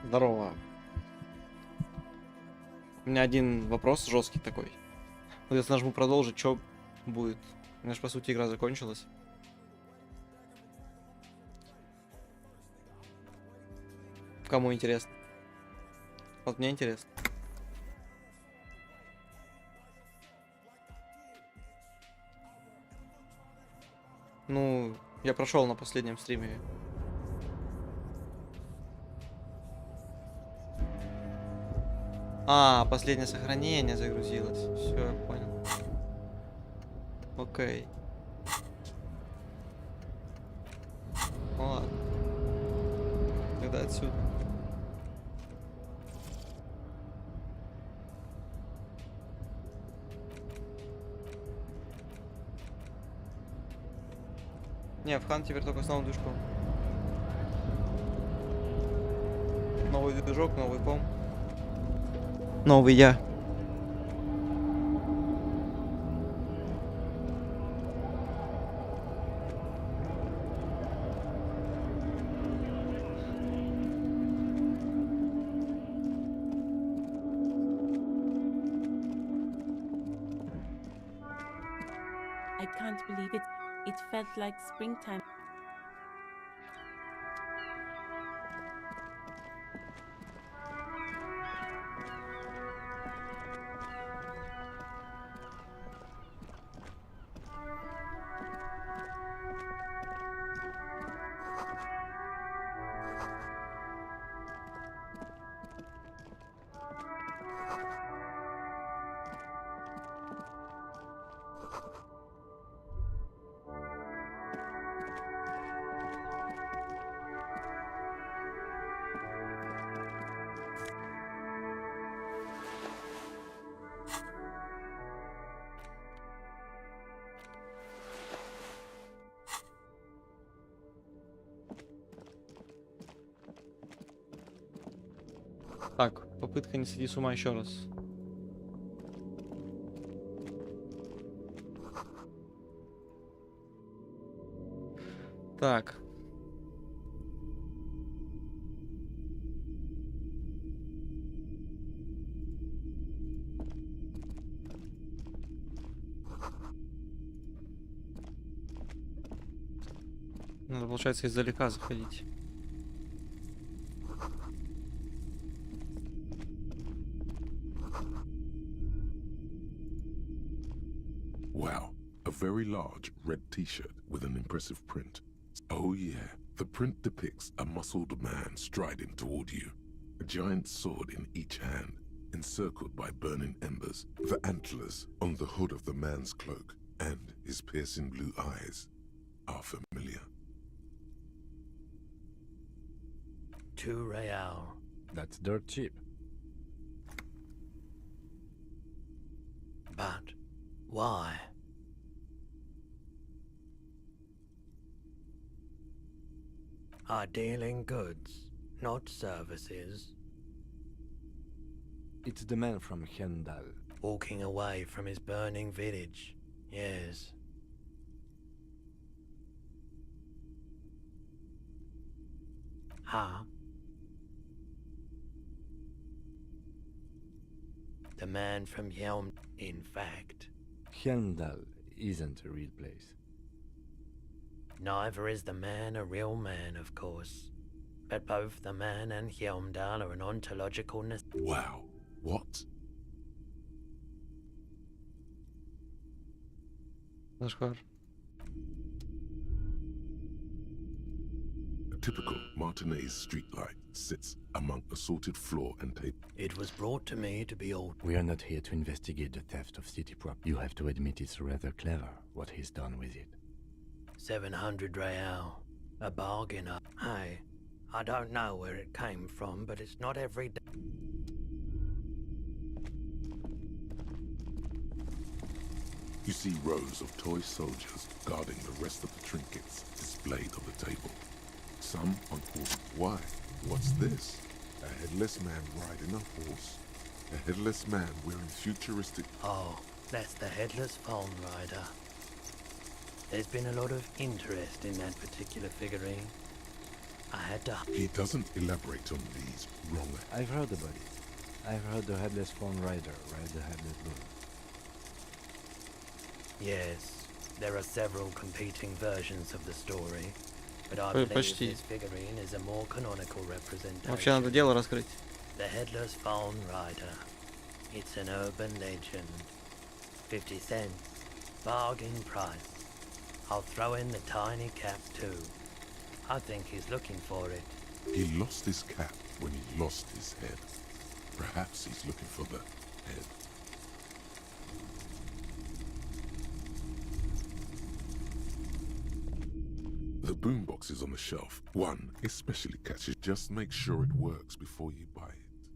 Здорово. У меня один вопрос жесткий такой. Вот если нажму продолжить, что будет? У меня же по сути игра закончилась. Кому интересно? Вот мне интересно. Ну, я прошел на последнем стриме. А, последнее сохранение загрузилось. Все, я понял. Окей. Ну ладно. Тогда отсюда. Не, в хан теперь только с новым движком. Новый движок, новый ком. Новый я. I can't believe it. It felt like springtime. Так, попытка не сойти с ума еще раз. Так. Надо, получается, издалека заходить. Wow, a very large red t-shirt with an impressive print. Oh yeah, the print depicts a muscled man striding toward you, a giant sword in each hand, encircled by burning embers. The antlers on the hood of the man's cloak and his piercing blue eyes are familiar. 2 real. That's dirt cheap. But why? I deal in goods, not services. It's the man from Hendal. Walking away from his burning village. Yes. Huh? The man from Yelm, in fact. Hendal isn't a real place. Neither is the man a real man, of course. But both the man and Hjelmdal are an ontological Wow, what? Зашквар. A typical Martinez streetlight sits among assorted floor and table. It was brought to me to be altered. We are not here to investigate the theft of city prop. You have to admit it's rather clever what he's done with it. 700 real. A bargain. Hey, I don't know where it came from, but it's not every day. You see rows of toy soldiers guarding the rest of the trinkets displayed on the table. Some on horse. Why? What's this? A headless man riding a horse. A headless man wearing futuristic... Oh, that's the headless phone rider. There's been a lot of interest in that particular figurine. I had to. He doesn't elaborate on these wrong. I've heard about it. I've heard the headless phone rider ride the headless bull. Yes, there are several competing versions of the story, but I Ой, believe почти. this figurine is a more canonical representation. Вообще надо дело раскрыть. The headless phone rider. It's an urban legend. 50 cents. Bargain price. I'll throw in the tiny cap too. I think he's looking for it. He lost his cap when he lost his head. Perhaps he's looking for the head. The boombox is on the shelf. One especially catches. Just make sure it works before you buy it.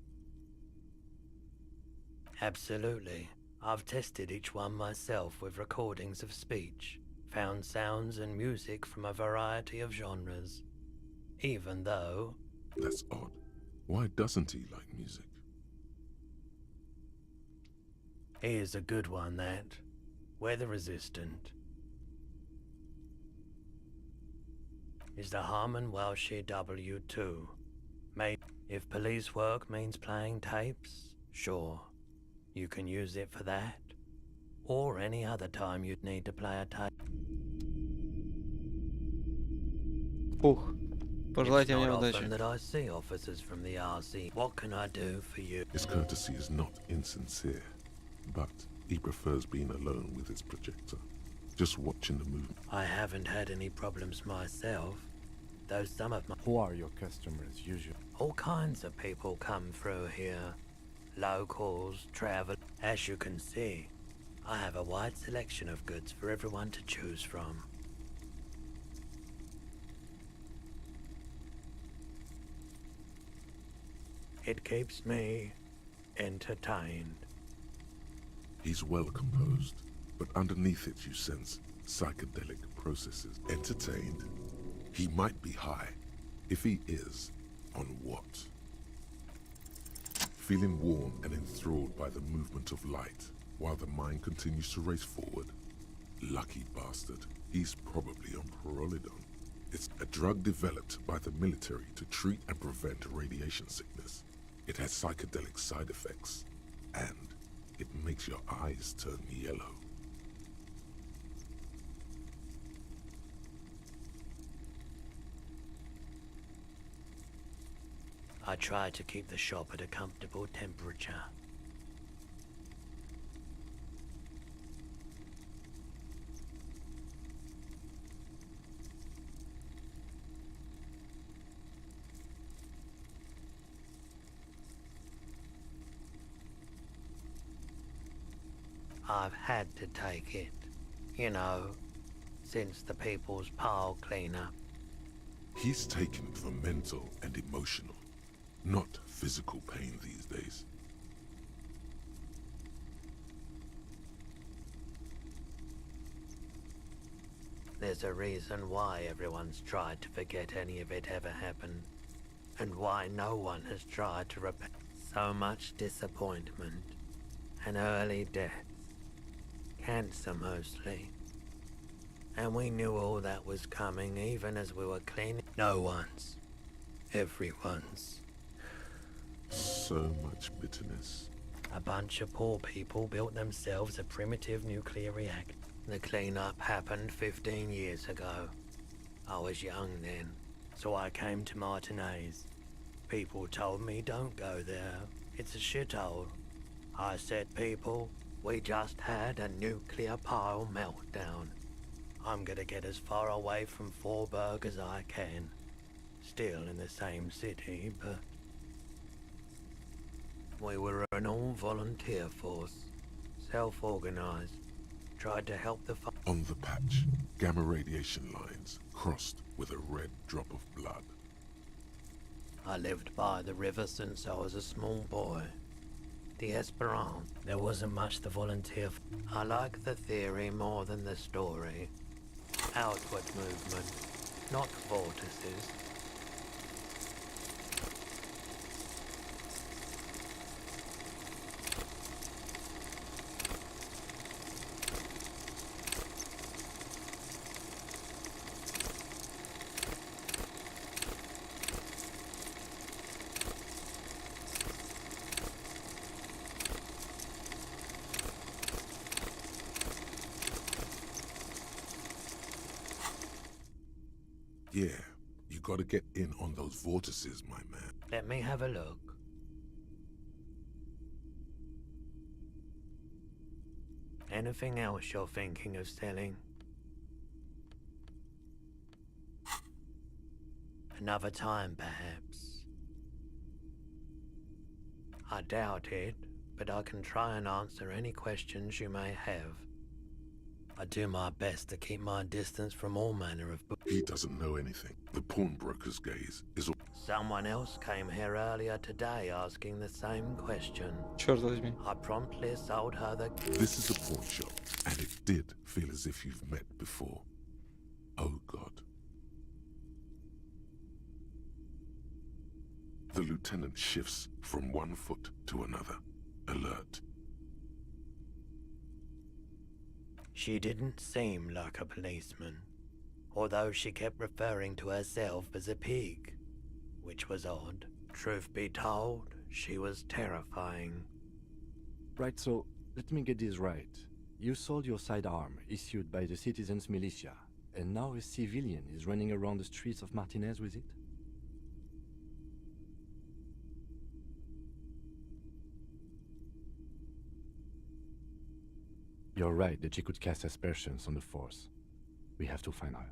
Absolutely. I've tested each one myself with recordings of speech, found sounds and music from a variety of genres. Even though... That's odd. Why doesn't he like music? Here's a good one, that. Weather resistant. Is the Harman Welshie W2. Made if police work means playing tapes, sure. You can use it for that. Or any other time you'd need to play a tape. Фух. Пожелайте It's мне not удачи. often that I see officers from the RC. What can I do for you? His courtesy is not insincere, but he prefers being alone with his projector, just watching the movement. I haven't had any problems myself, though some of my... Who are your customers usually? All kinds of people come through here. Locals, travel. As you can see, I have a wide selection of goods for everyone to choose from. It keeps me entertained. He's well composed, but underneath it you sense psychedelic processes. Entertained? He might be high. If he is, on what? Feeling warm and enthralled by the movement of light, while the mind continues to race forward. Lucky bastard. He's probably on Prolidon. It's a drug developed by the military to treat and prevent radiation sickness. It has psychedelic side effects, and it makes your eyes turn yellow. I try to keep the shop at a comfortable temperature. I've had to take it, you know, since the People's Pile cleanup. He's taken it for mental and emotional, not physical pain these days. There's a reason why everyone's tried to forget any of it ever happened, and why no one has tried to repay so much disappointment and early deaths. Cancer mostly. And we knew all that was coming even as we were cleaning. No one's. Everyone's. So much bitterness. A bunch of poor people built themselves a primitive nuclear reactor. The cleanup happened 15 years ago. I was young then, so I came to Martinez. People told me don't go there. It's a shithole. I said, people, we just had a nuclear pile meltdown. I'm gonna get as far away from Forburg as I can. Still in the same city, but... We were an all-volunteer force, self-organized, tried to help the On the patch, gamma radiation lines crossed with a red drop of blood. I lived by the river since I was a small boy. The Esperance. There wasn't much to volunteer for. I like the theory more than the story. Outward movement, not vortices. Yeah, you gotta get in on those vortices, my man. Let me have a look. Anything else you're thinking of selling? Another time, perhaps. I doubt it, but I can try and answer any questions you may have. I do my best to keep my distance from all manner of... He doesn't know anything. The pawnbroker's gaze is... Someone else came here earlier today asking the same question. Черт возьми. I promptly sold her the... This is a pawn shop, and it did feel as if you've met before. Oh, God. The lieutenant shifts from one foot to another, alert. She didn't seem like a policeman, although she kept referring to herself as a pig, which was odd. Truth be told, she was terrifying. Right, so let me get this right. You sold your sidearm, issued by the citizens' militia, and now a civilian is running around the streets of Martinez with it? You're right that she could cast aspersions on the force. We have to find her.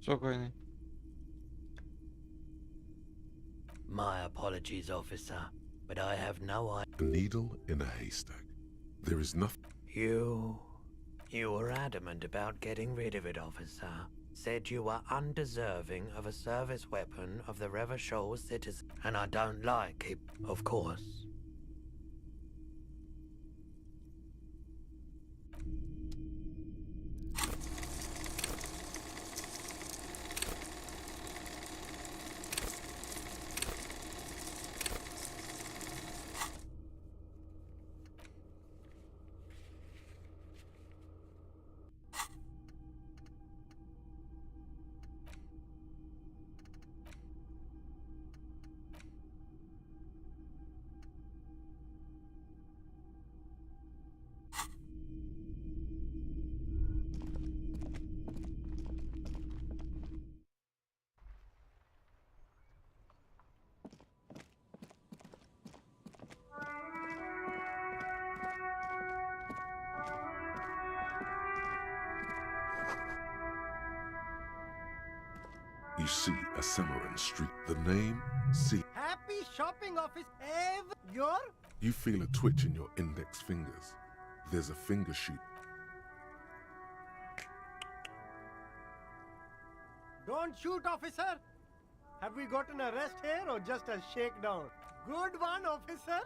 Спокойный. My apologies, officer, but I have no idea. A needle in a haystack. There is nothing... You were adamant about getting rid of it, officer. Said you were undeserving of a service weapon of the Revachol citizen. And I don't like it, of course. You see a Samaran street. The name, see. Happy shopping office ever. Your? You feel a twitch in your index fingers. There's a finger shoot. Don't shoot, officer. Have we got an arrest here or just a shakedown? Good one, officer.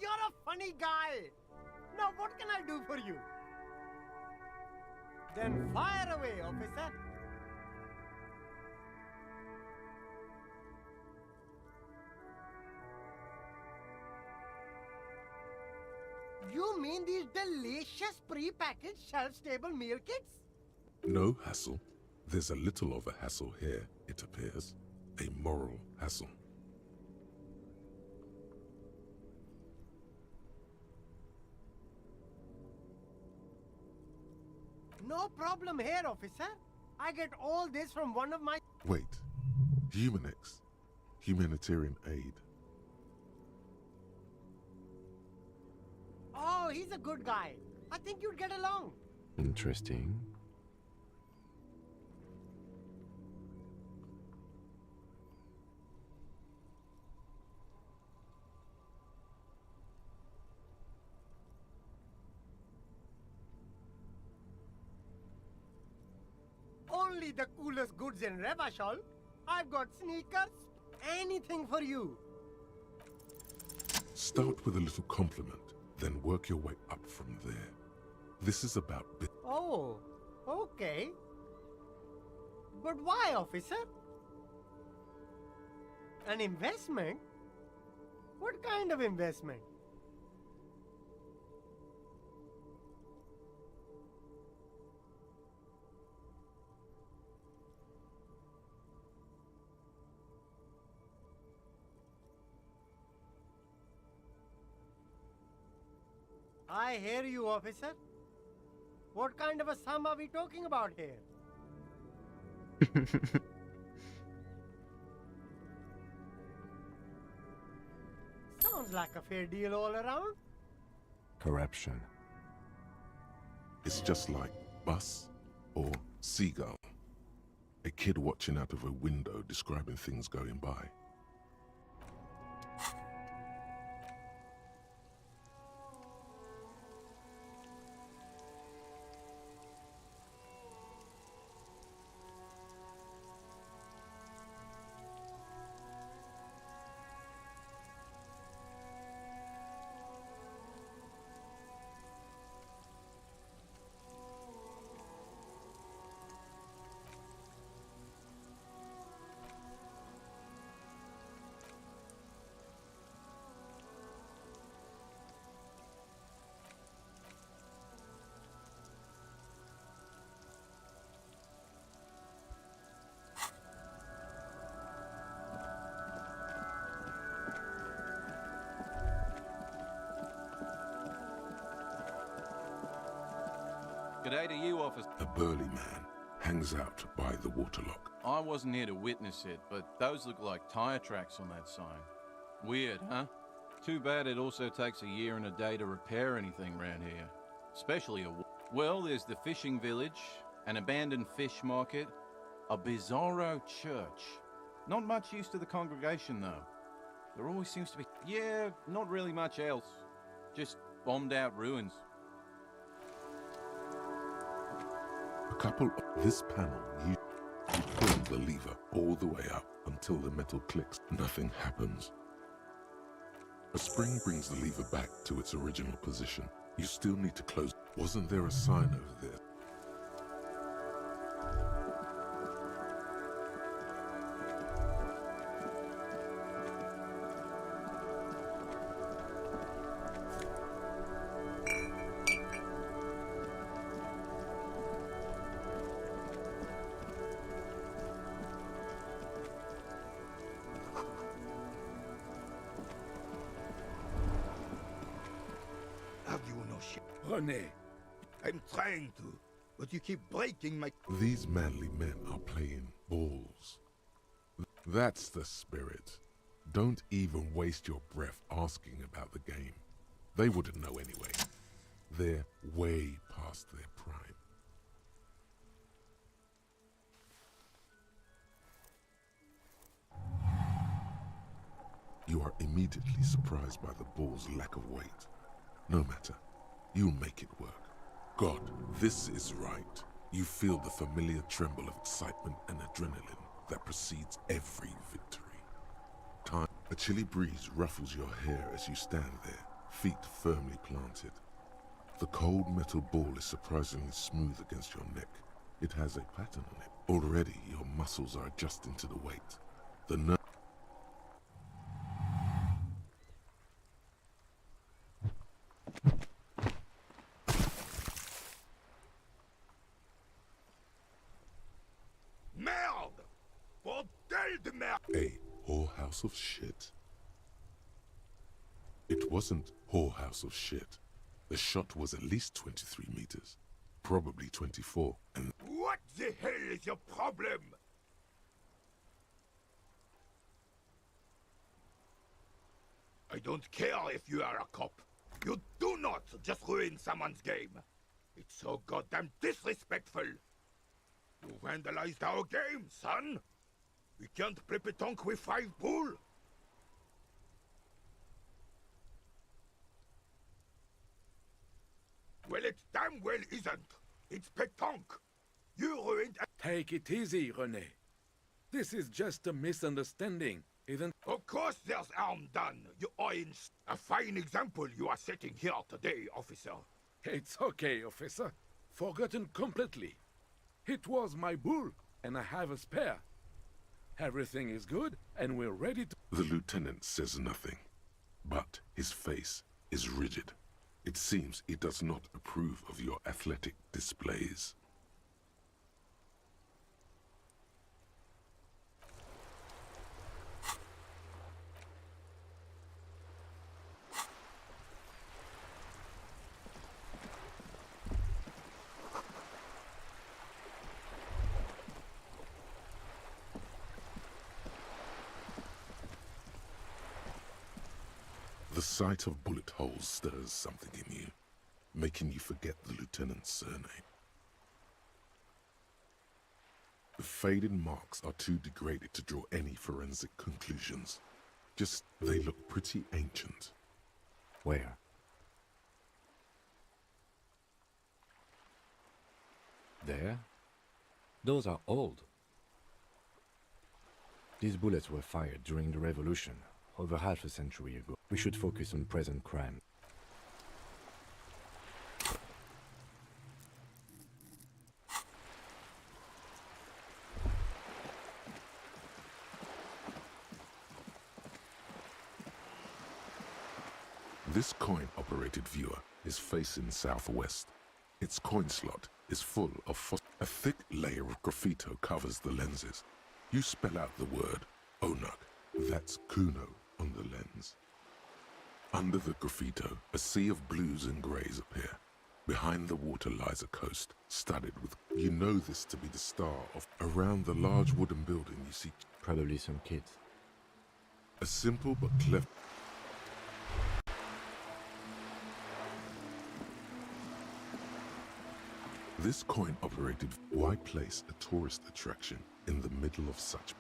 You're a funny guy. Now what can I do for you? Then fire away, officer. You mean these delicious pre-packaged shelf-stable meal kits? No hassle. There's a little of a hassle here, it appears. A moral hassle. No problem here, officer. I get all this from one of my... Wait. Humanex. Humanitarian aid. Oh, he's a good guy. I think you'd get along. Interesting. Only the coolest goods in Revachol. I've got sneakers. Anything for you. Start with a little compliment, then work your way up from there. This is about... Oh, okay. But why, officer? An investment? What kind of investment? I hear you, officer. What kind of a sum are we talking about here? Sounds like a fair deal all around. Corruption. It's just like bus or seagull. A kid watching out of a window describing things going by. G'day to you, officer. A burly man hangs out by the waterlock. I wasn't here to witness it, but those look like tire tracks on that sign. Weird, huh? Too bad it also takes a year and a day to repair anything around here. Especially a... Well, there's the fishing village, an abandoned fish market, a bizarro church. Not much use to the congregation, though. There always seems to be... Yeah, not really much else. Just bombed out ruins. A couple of this panel, you pull the lever all the way up until the metal clicks. Nothing happens. A spring brings the lever back to its original position. You still need to close. Wasn't there a sign over there? Have you no shit? René, I'm trying to, but you keep breaking my... These manly men are playing balls. That's the spirit. Don't even waste your breath asking about the game. They wouldn't know anyway. They're way past their prime. You are immediately surprised by the ball's lack of weight. No matter, you'll make it work. God, this is right. You feel the familiar tremble of excitement and adrenaline that precedes every victory. Time. A chilly breeze ruffles your hair as you stand there, feet firmly planted. The cold metal ball is surprisingly smooth against your neck. It has a pattern on it. Already, your muscles are adjusting to the weight. The nerve. Merde! Bordel de merde! A whorehouse of shit. It wasn't whorehouse of shit. The shot was at least 23 meters, probably 24, and What the hell is your problem? I don't care if you are a cop. You do not just ruin someone's game. It's so goddamn disrespectful. You vandalized our game, son. We can't play pétanque with 5 bull. Well, it damn well isn't. It's pétanque. You ruined... Take it easy, René. This is just a misunderstanding, isn't... Of course there's harm done, you orange. A fine example you are setting here today, officer. It's okay, officer. Forgotten completely. It was my bull, and I have a spare. Everything is good, and we're ready to... the lieutenant says nothing, but his face is rigid. It seems he does not approve of your athletic displays. The sight of bullet holes stirs something in you, making you forget the lieutenant's surname. The faded marks are too degraded to draw any forensic conclusions. Just, they look pretty ancient. Where? There? Those are old. These bullets were fired during the revolution, over half a century ago. We should focus on present crime. This coin-operated viewer is facing southwest. Its coin slot is full of a thick layer of graffito covers the lenses. You spell out the word Onak, that's Kuno on the lens. Under the graffito, a sea of blues and greys appear. Behind the water lies a coast, studded with... You know this to be the star of... Around the large wooden building you see... Probably some kids. A simple but clever... This coin-operated... Why place a tourist attraction in the middle of such...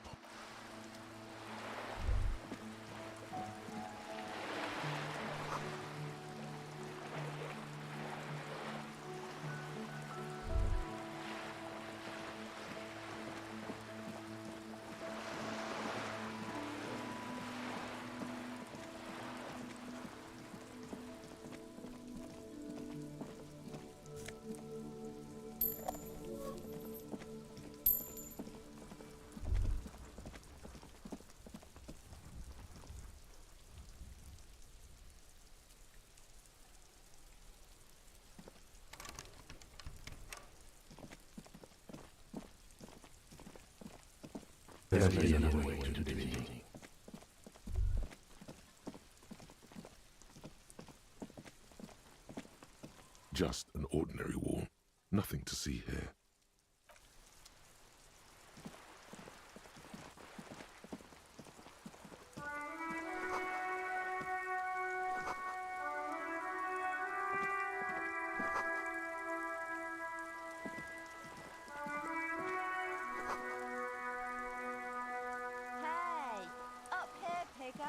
There's another way to the building. Just an ordinary wall. Nothing to see here. Hey, up here, Piggo.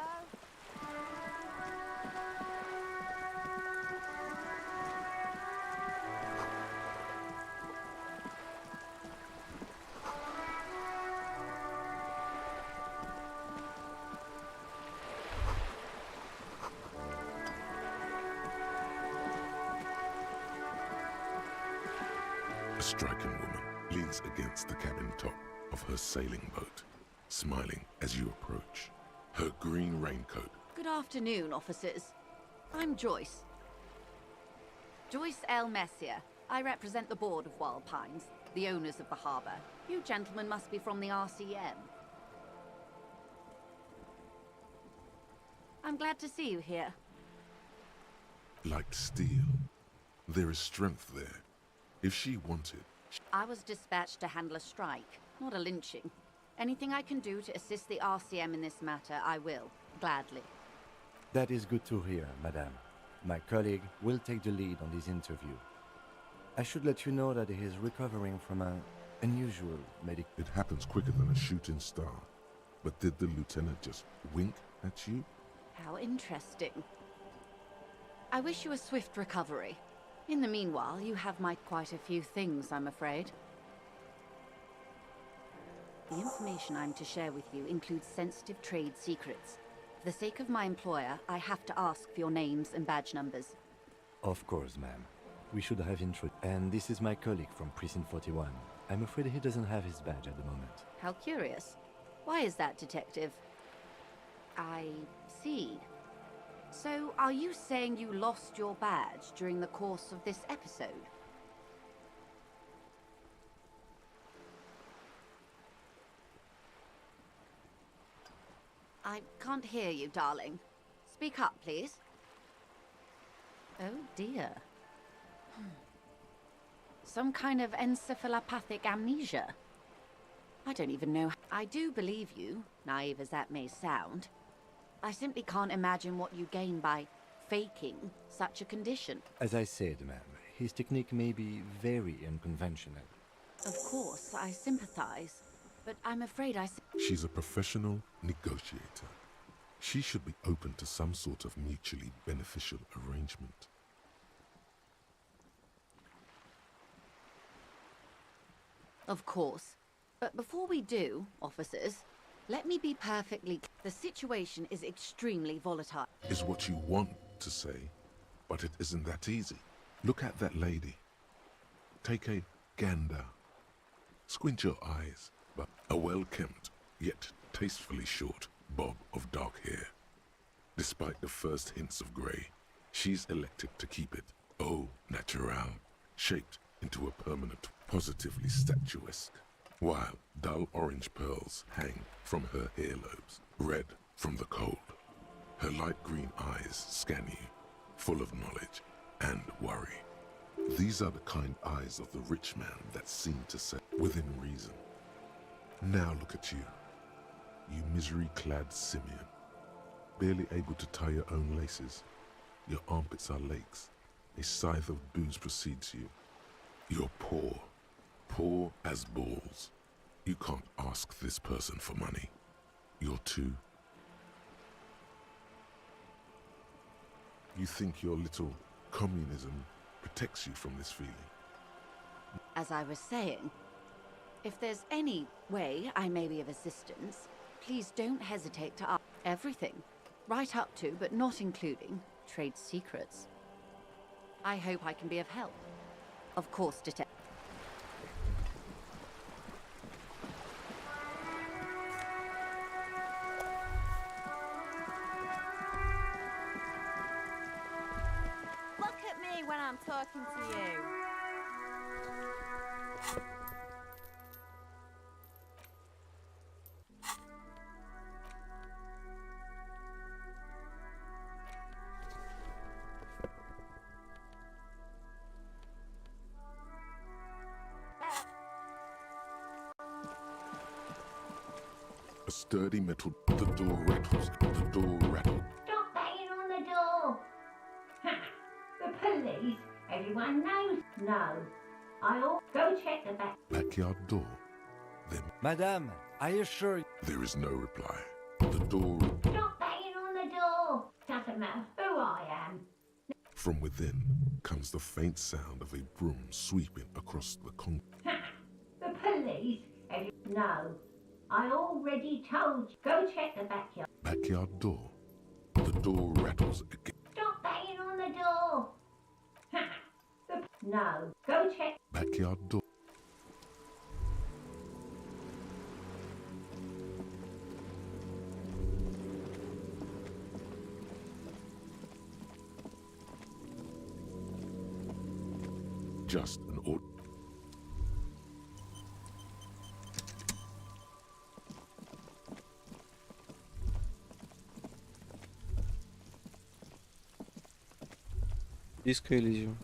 A striking woman leans against the cabin top of her sailing boat, smiling as you approach. Her green raincoat. Good afternoon, officers. I'm Joyce. Joyce L. Messier. I represent the board of Wild Pines, the owners of the harbour. You gentlemen must be from the RCM. I'm glad to see you here. Like steel. There is strength there. If she wanted... I was dispatched to handle a strike, not a lynching. Anything I can do to assist the RCM in this matter, I will, gladly. That is good to hear, madame. My colleague will take the lead on this interview. I should let you know that he is recovering from an unusual medical... It happens quicker than a shooting star. But did the lieutenant just wink at you? How interesting. I wish you a swift recovery. In the meanwhile, you have my quite a few things, I'm afraid. The information I'm to share with you includes sensitive trade secrets. For the sake of my employer, I have to ask for your names and badge numbers. Of course, ma'am. We should have intro... And this is my colleague from Precinct 41. I'm afraid he doesn't have his badge at the moment. How curious. Why is that, Detective? I see. So, are you saying you lost your badge during the course of this episode? I can't hear you, darling. Speak up, please. Oh, dear. Some kind of encephalopathic amnesia. I don't even know. I do believe you, naive as that may sound. I simply can't imagine what you gain by faking such a condition. As I said, ma'am, his technique may be very unconventional. Of course, I sympathize, but I'm afraid She's a professional negotiator. She should be open to some sort of mutually beneficial arrangement. Of course. But before we do, officers, let me be perfectly clear. The situation is extremely volatile. Is what you want to say, but it isn't that easy. Look at that lady. Take a gander. Squint your eyes, but a well-kempt, yet tastefully short bob of dark hair. Despite the first hints of grey, she's elected to keep it au naturel, shaped into a permanent, positively statuesque, while dull orange pearls hang from her earlobes, red from the cold. Her light green eyes scan you, full of knowledge and worry. These are the kind eyes of the rich man that seem to say, within reason. Now look at you, you misery-clad simian, barely able to tie your own laces. Your armpits are lakes. A scythe of booze precedes you. You're poor, poor as balls. You can't ask this person for money. You're too. You think your little communism protects you from this feeling? As I was saying, if there's any way I may be of assistance, please don't hesitate to ask everything, right up to, but not including, trade secrets. I hope I can be of help. Of course, Detective. Look at me when I'm talking to you. A sturdy metal. The door rattles. The door rattles. Stop banging on the door! Ha! The police? Everyone knows. No. I'll go check the back. Backyard door. Then Madame, I assure you. there is no reply. The door. Stop banging on the door! Doesn't matter who I am. From within comes the faint sound of a broom sweeping across the concrete. Ha! The police? No. I already told you. Go check the backyard. Backyard door. The door rattles again. Stop banging on the door! Ha! No. Go check. Backyard door. Just an old. Disco Elysium.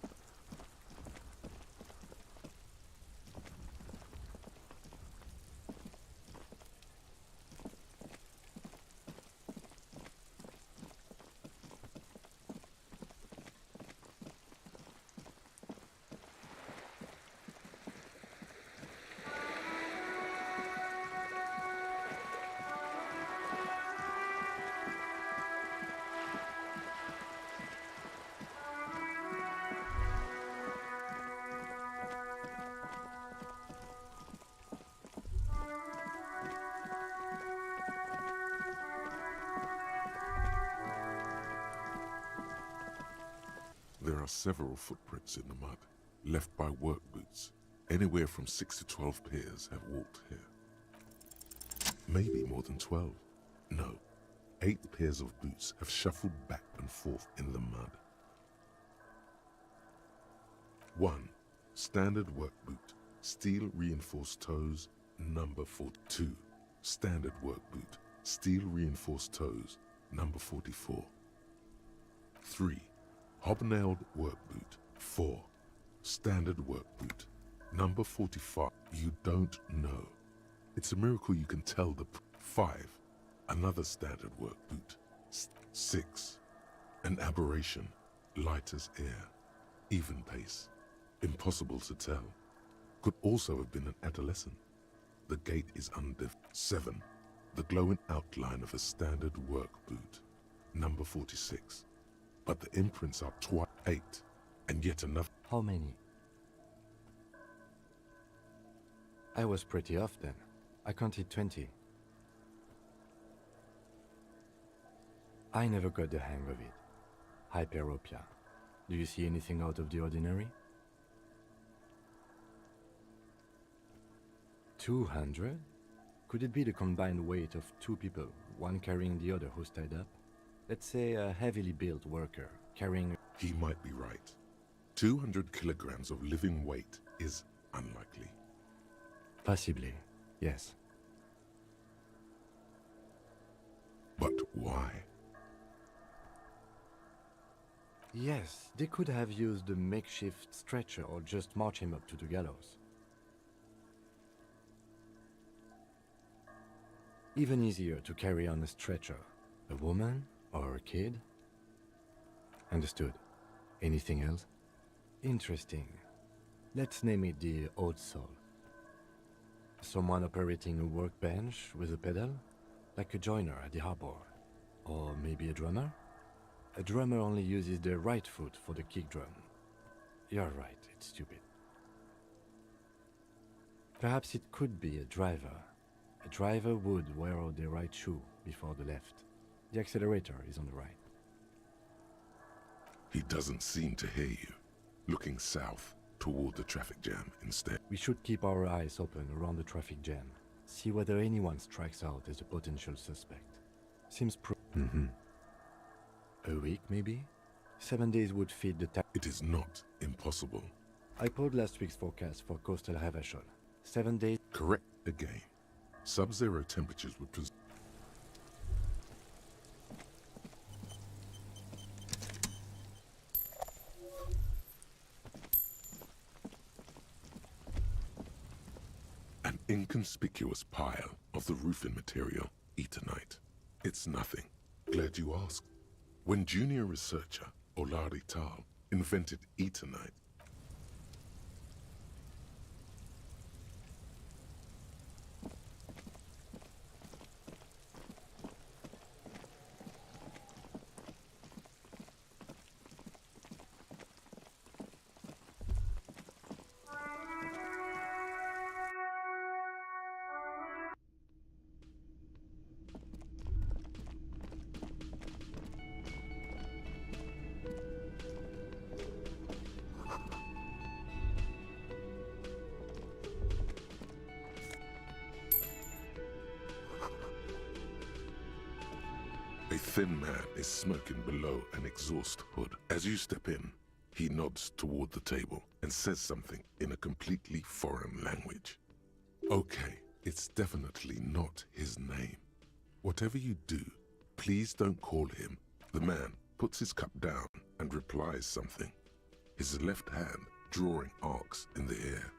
There are several footprints in the mud, left by work boots. Anywhere from 6 to 12 pairs have walked here. Maybe more than 12. No, 8 pairs of boots have shuffled back and forth in the mud. 1. Standard work boot, steel reinforced toes, number 42. Standard work boot, steel reinforced toes, number 44. 3. Hobnailed work boot, 4. Standard work boot, number 45. You don't know. It's a miracle you can tell the 5. Another standard work boot, 6. An aberration, light as air, even pace, impossible to tell. Could also have been an adolescent. The gate is undiff. 7. The glowing outline of a standard work boot, number 46. But the imprints are 8, and yet another. How many? I was pretty off then. I counted 20. I never got the hang of it. Hyperopia. Do you see anything out of the ordinary? 200? Could it be the combined weight of two people, one carrying the other who's tied up? Let's say a heavily built worker carrying... He might be right. 200 kilograms of living weight is unlikely. Possibly, yes. But why? Yes, they could have used a makeshift stretcher or just march him up to the gallows. Even easier to carry on a stretcher. A woman or a kid? Understood. Anything else? Interesting. Let's name it the Old Soul. Someone operating a workbench with a pedal? Like a joiner at the harbor. Or maybe a drummer? A drummer only uses the right foot for the kick drum. You're right, it's stupid. Perhaps it could be a driver. A driver would wear out the right shoe before the left. The accelerator is on the right. He doesn't seem to hear you. Looking south, toward the traffic jam instead. We should keep our eyes open around the traffic jam. See whether anyone strikes out as a potential suspect. Seems A week, maybe? 7 days would feed the time. It is not impossible. I pulled last week's forecast for coastal Havashol. 7 days. Correct again. Sub-zero temperatures would present. An inconspicuous pile of the roofing material, Eternite. It's nothing. Glad you asked. When junior researcher Olari Tal invented Eternite, a thin man is smoking below an exhaust hood. As you step in, he nods toward the table and says something in a completely foreign language. Okay, it's definitely not his name. Whatever you do, please don't call him. The man puts his cup down and replies something, his left hand drawing arcs in the air.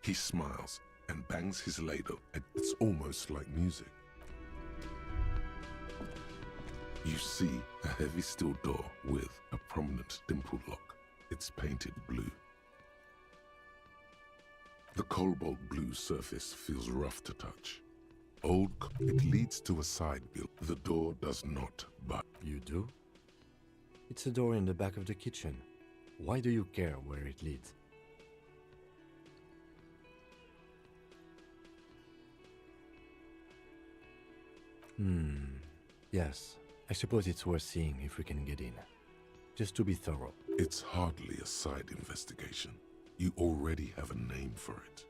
He smiles and bangs his ladle, and it's almost like music. You see a heavy steel door with a prominent dimple lock. It's painted blue. The cobalt blue surface feels rough to touch. It leads to a side build. The door does not budge. You do? It's a door in the back of the kitchen. Why do you care where it leads? Yes. I suppose it's worth seeing if we can get in. Just to be thorough. It's hardly a side investigation. You already have a name for it.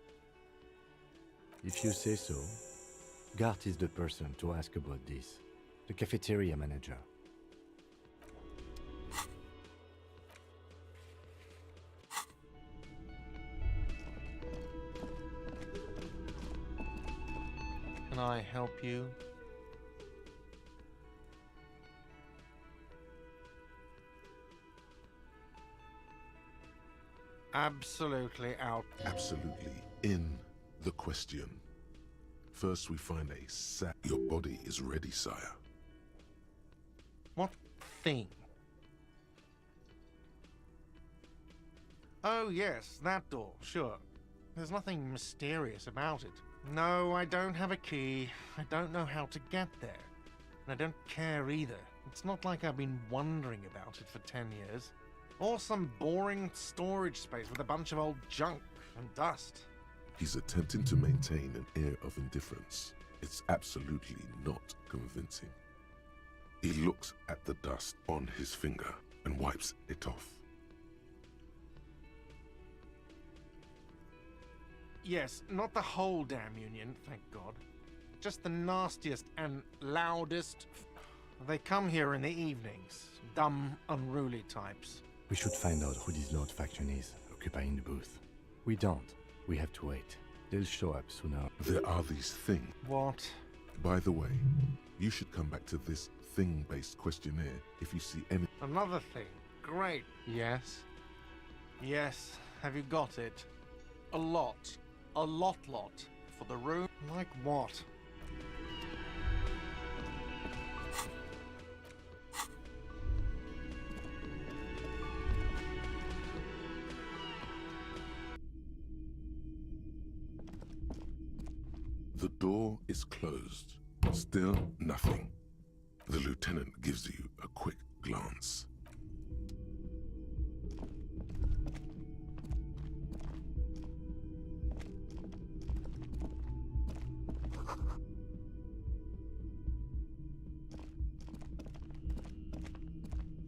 If you say so. Gart is the person to ask about this. The cafeteria manager. Can I help you? Absolutely out. Absolutely in the question. First we find a sack. Your body is ready, sire. What thing? Oh, yes, that door, sure. There's nothing mysterious about it. No, I don't have a key. I don't know how to get there. And I don't care either. It's not like I've been wondering about it for 10 years. Or some boring storage space with a bunch of old junk and dust. He's attempting to maintain an air of indifference. It's absolutely not convincing. He looks at the dust on his finger and wipes it off. Yes, not the whole damn union, thank God. Just the nastiest and loudest. They come here in the evenings. Dumb, unruly types. We should find out who this Lord faction is, occupying the booth. We don't. We have to wait. They'll show up sooner. There are these things. What? By the way, you should come back to this thing-based questionnaire if you see any. Another thing. Great. Yes? Yes. Have you got it? A lot. A lot. For the room? Like what? The door is closed. Still nothing. The lieutenant gives you a quick glance.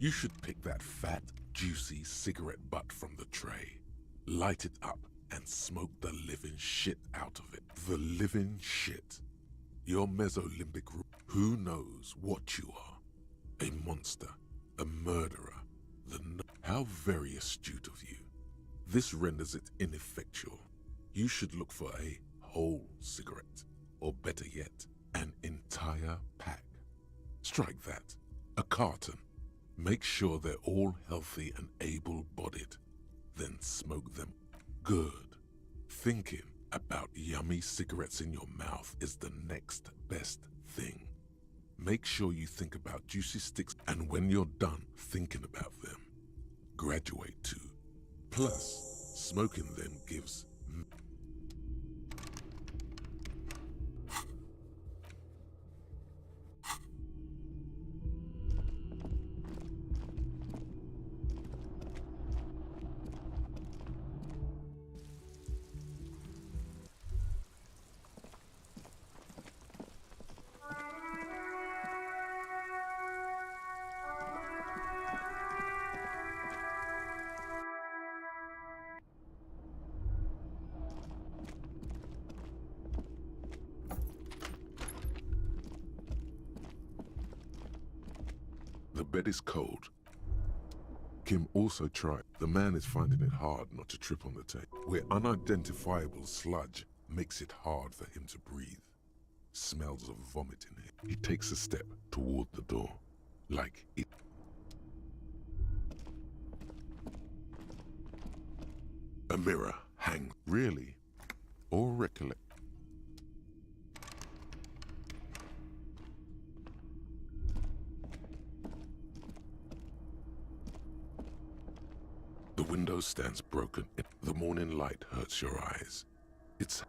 You should pick that fat, juicy cigarette butt from the tray, light it up, and smoke the living shit out of it. The living shit. Your mesolimbic root. Who knows what you are? A monster, a murderer. How very astute of you. This renders it ineffectual. You should look for a whole cigarette, or better yet, an entire pack. Strike that. A carton. Make sure they're all healthy and able-bodied. Then smoke them. Good. Thinking about yummy cigarettes in your mouth is the next best thing. Make sure you think about juicy sticks, and when you're done thinking about them, graduate to. Plus, smoking them gives. The bed is cold. Kim also tried. The man is finding it hard not to trip on the tape, where unidentifiable sludge makes it hard for him to breathe. Smells of vomit in here. He takes a step toward the door, like it. A mirror hangs. Really? Or recollect? The window stands broken. The morning light hurts your eyes. It's...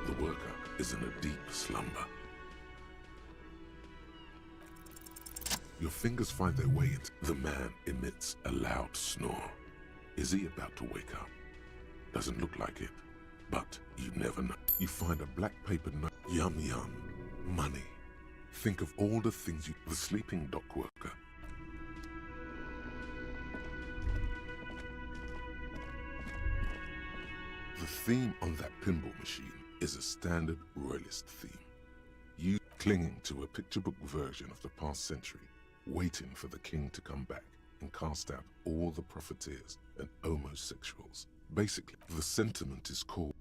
The worker is in a deep slumber. Your fingers find their way into... The man emits a loud snore. Is he about to wake up? Doesn't look like it, but you never know. You find a black paper note. Yum yum. Money. Think of all the things you... The sleeping dock worker. The theme on that pinball machine is a standard royalist theme. You clinging to a picture book version of the past century, waiting for the king to come back. and cast out all the profiteers and homosexuals. Basically, the sentiment is called...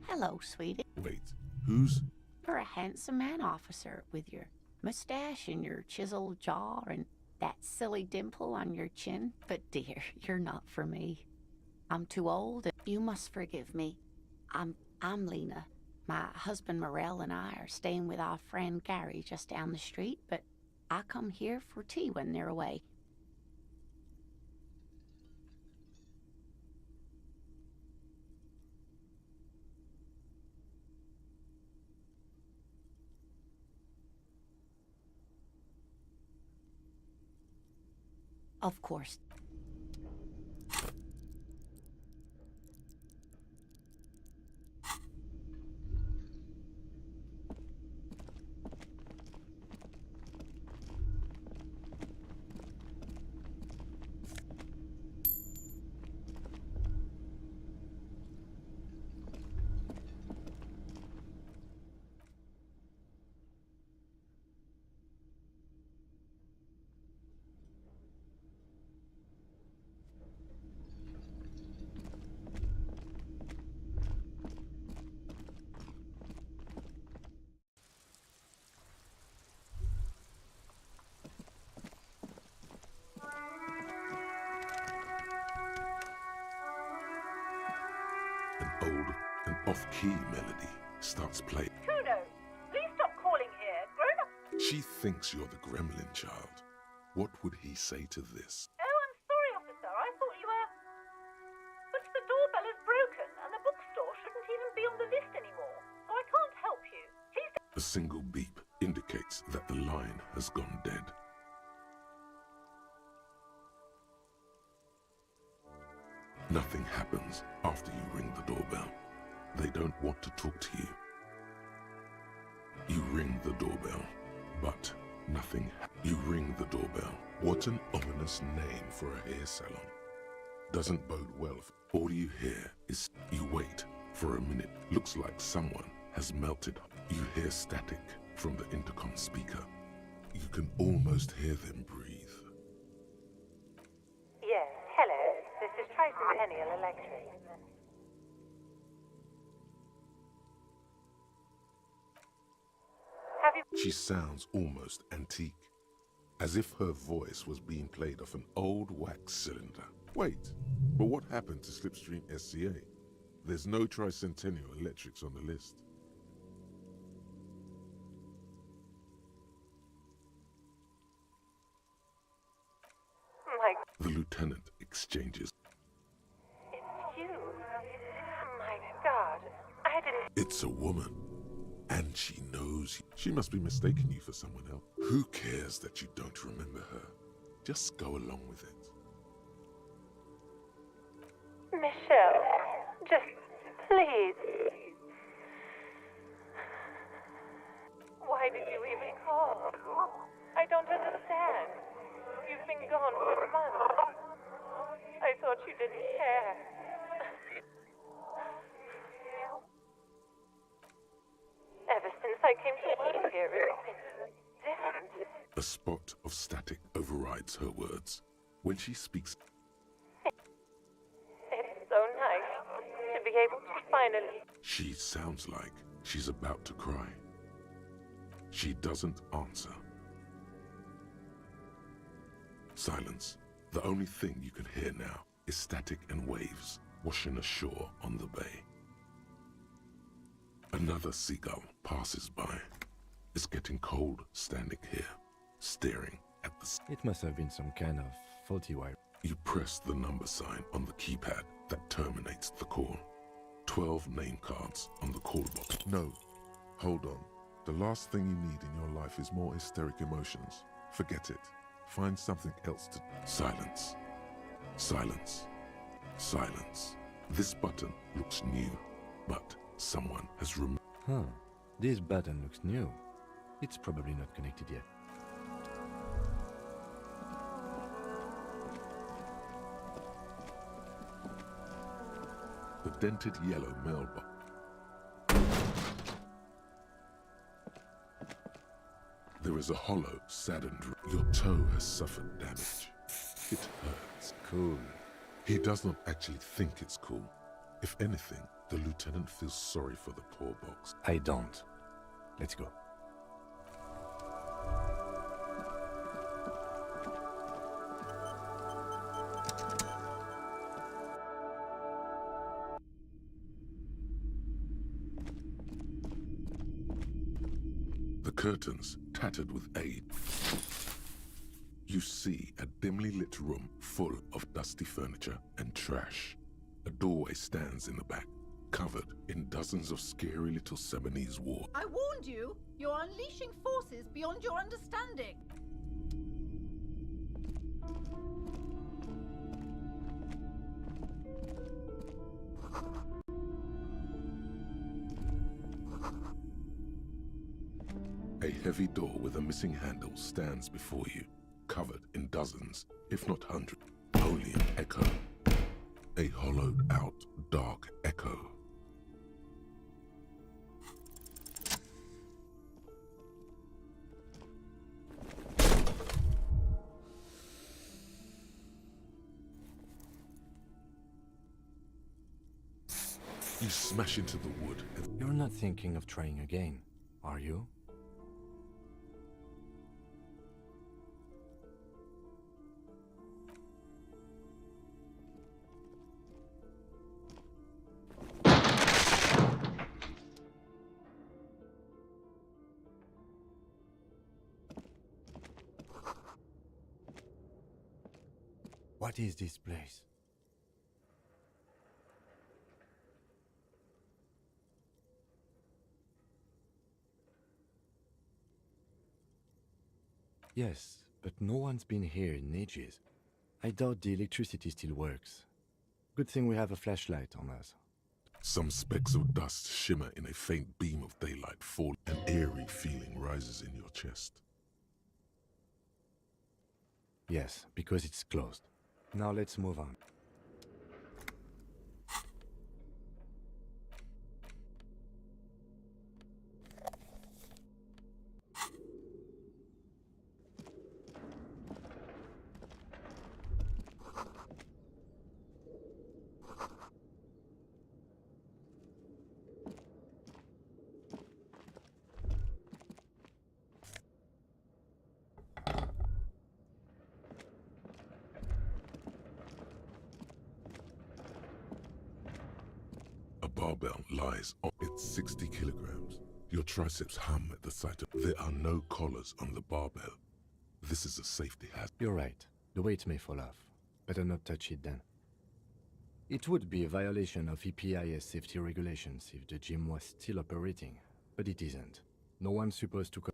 Hello, sweetie. Wait, who's... You're a handsome man, officer, with your mustache and your chiseled jaw and that silly dimple on your chin. But dear, you're not for me. I'm too old. You must forgive me. I'm Lena. My husband Morel and I are staying with our friend Gary just down the street, but I come here for tea when they're away. Of course. An old and off-key melody starts playing. Kuno, please stop calling here. Grown up. She thinks you're the gremlin child. What would he say to this? Oh, I'm sorry, officer. I thought you were... But the doorbell is broken, and the bookstore shouldn't even be on the list anymore. So I can't help you. Please don't... A single beep indicates that the line has gone dead. Nothing happens after you ring the doorbell. They don't want to talk to you. You ring the doorbell, but nothing. You ring the doorbell. What an ominous name for a hair salon. Doesn't bode well. All you hear is you wait for a minute. Looks like someone has melted. You hear static from the intercom speaker. You can almost hear them breathe. Yes, hello. This is Tricentennial Electric. Have you... She sounds almost antique, as if her voice was being played off an old wax cylinder. Wait, but what happened to Slipstream SCA? There's no Tricentennial Electrics on the list. The lieutenant exchanges. It's you. My God, I didn't... It's a woman, and she knows you. She must be mistaking you for someone else. Who cares that you don't remember her? Just go along with it. Michelle, just please. Why did you even call? I don't understand. You've been gone for months. I thought you didn't care. Ever since I came to work here, it's been different. A spot of static overrides her words. When she speaks, It's so nice to be able to finally... she sounds like she's about to cry. She doesn't answer. Silence. The only thing you can hear now is static and waves washing ashore on the bay. Another seagull passes by. It's getting cold standing here, staring at the... It must have been some kind of faulty wire. You press the number sign on the keypad that terminates the call. 12 name cards on the call box. No, hold on. The last thing you need in your life is more hysteric emotions. Forget it. Find something else to... Silence. Silence. Silence. This button looks new, but someone has removed... Huh. This button looks new. It's probably not connected yet. The dented yellow mailbox. There There is a hollow, saddened. Your toe has suffered damage. It hurts. Cool. He does not actually think it's cool. If anything, the lieutenant feels sorry for the poor box. I don't. Let's go. The curtains tattered with age. You see a dimly lit room full of dusty furniture and trash. A doorway stands in the back, covered in dozens of scary little Seminese war. I warned you! You're unleashing forces beyond your understanding! A heavy door with a missing handle stands before you, covered in dozens, if not hundreds. Only an echo. A hollowed out, dark echo. You smash into the wood. You're not thinking of trying again, are you? What is this place? Yes, but no one's been here in ages. I doubt the electricity still works. Good thing we have a flashlight on us. Some specks of dust shimmer in a faint beam of daylight fall. An eerie feeling rises in your chest. Yes, because it's closed. Now let's move on. Barbell lies on its 60 kilograms. Your triceps hum at the sight of. There are no collars on the barbell. This is a safety hazard. You're right. The weight may fall off. Better not touch it then. It would be a violation of EPIS safety regulations if the gym was still operating, but it isn't. No one's supposed to come.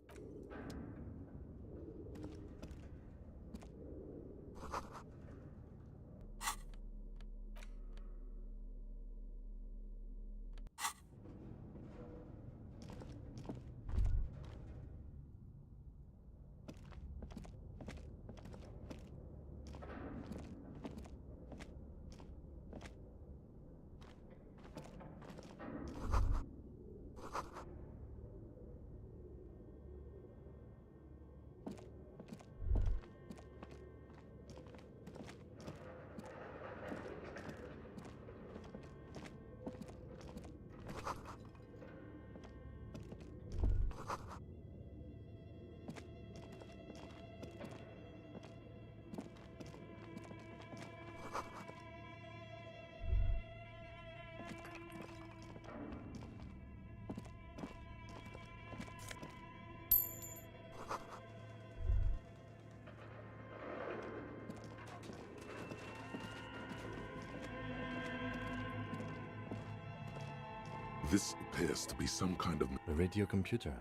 This appears to be some kind of. A radio computer.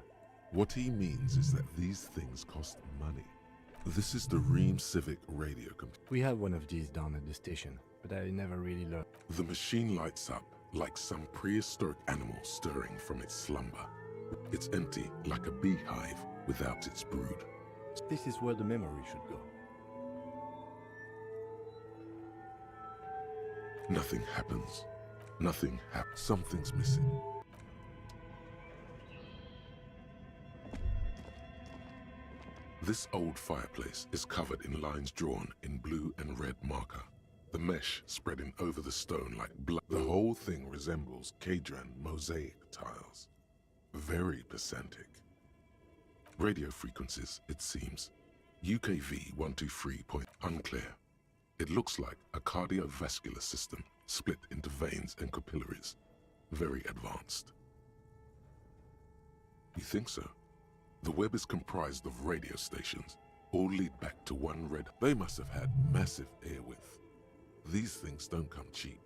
What he means is that these things cost money. This is the Ream Civic radio computer. We have one of these down at the station, but I never really learned. The machine lights up like some prehistoric animal stirring from its slumber. It's empty like a beehive without its brood. This is where the memory should go. Nothing happens. Nothing happens. Something's missing. This old fireplace is covered in lines drawn in blue and red marker, the mesh spreading over the stone like blood. The whole thing resembles Kadran mosaic tiles. Very pesantic. Radio frequencies, it seems. UKV 123. Unclear. It looks like a cardiovascular system split into veins and capillaries. Very advanced. You think so? The web is comprised of radio stations, all lead back to one red. They must have had massive air width. These things don't come cheap.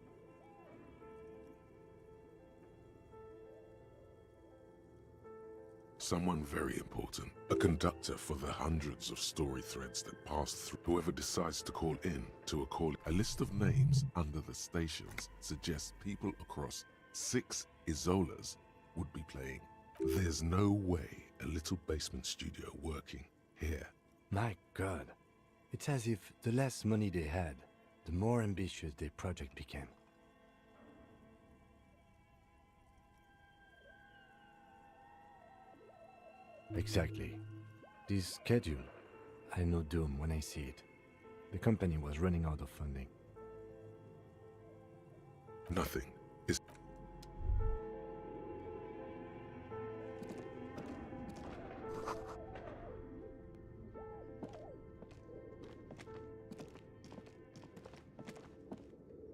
Someone very important, a conductor for the hundreds of story threads that pass through. Whoever decides to call in to a call. A list of names under the stations suggests people across 6 Isolas would be playing. There's no way a little basement studio working here. My God. It's as if the less money they had, the more ambitious their project became. Exactly. This schedule, I know doom when I see it. The company was running out of funding. Nothing is...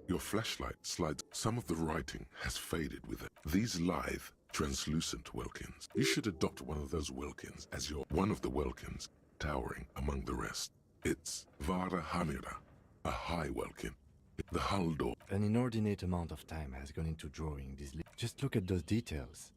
Your flashlight slides. Some of the writing has faded with it. These lithe, translucent Welkins. You should adopt one of those Welkins as your... One of the Welkins, towering among the rest. It's Vara Hamira, a high Welkin. The hull door. An inordinate amount of time has gone into drawing these. Just look at those details.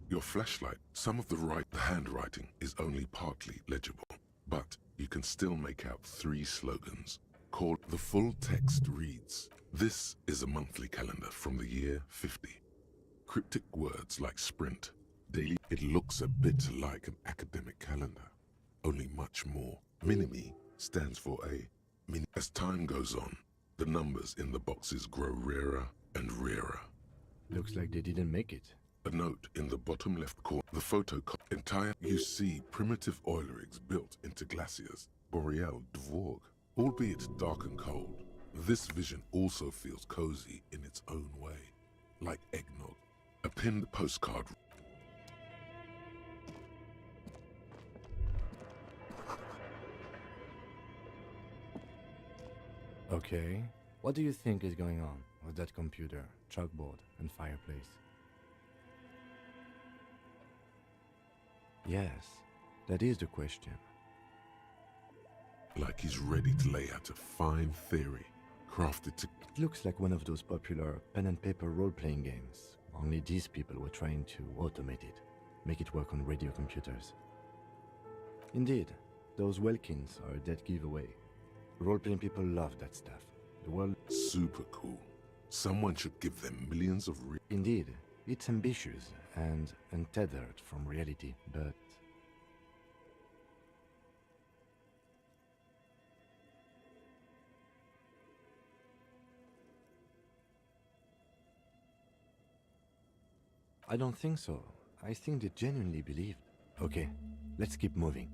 Your flashlight, some of the handwriting is only partly legible, but you can still make out 3 slogans. Called the full text reads, "This is a monthly calendar from the year 50. Cryptic words like sprint, daily. It looks a bit like an academic calendar, only much more. Minimi stands for a mini. As time goes on, the numbers in the boxes grow rarer and rarer. Looks like they didn't make it. A note in the bottom left corner, the photo entire. You see primitive oil rigs built into glaciers, Boreal Dvorg, albeit dark and cold. This vision also feels cozy in its own way, like eggnog. A pinned postcard. Okay, what do you think is going on with that computer, chalkboard, and fireplace? Yes, that is the question. Like he's ready to lay out a fine theory, crafted to... It looks like one of those popular pen and paper role-playing games. Only these people were trying to automate it, make it work on radio computers. Indeed, those Welkins are a dead giveaway. Role-playing people love that stuff. The world... Super cool. Someone should give them millions of... Indeed, it's ambitious and untethered from reality, but... I don't think so. I think they genuinely believed. Okay, let's keep moving.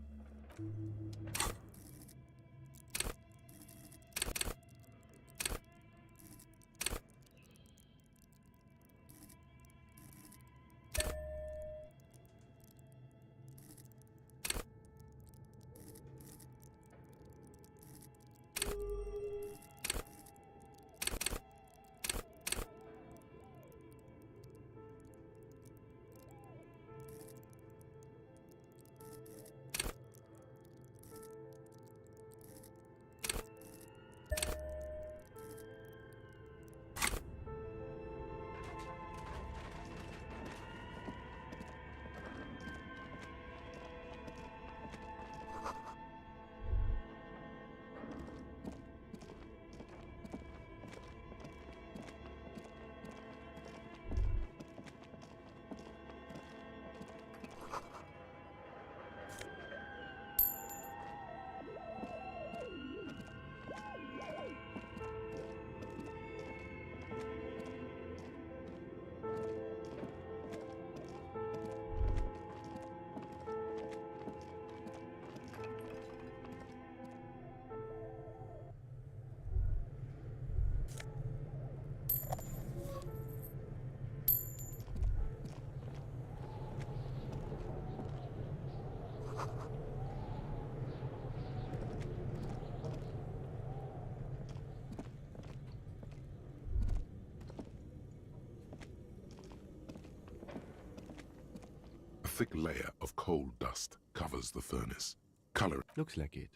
thick layer of coal dust covers the furnace. Color. Looks like it.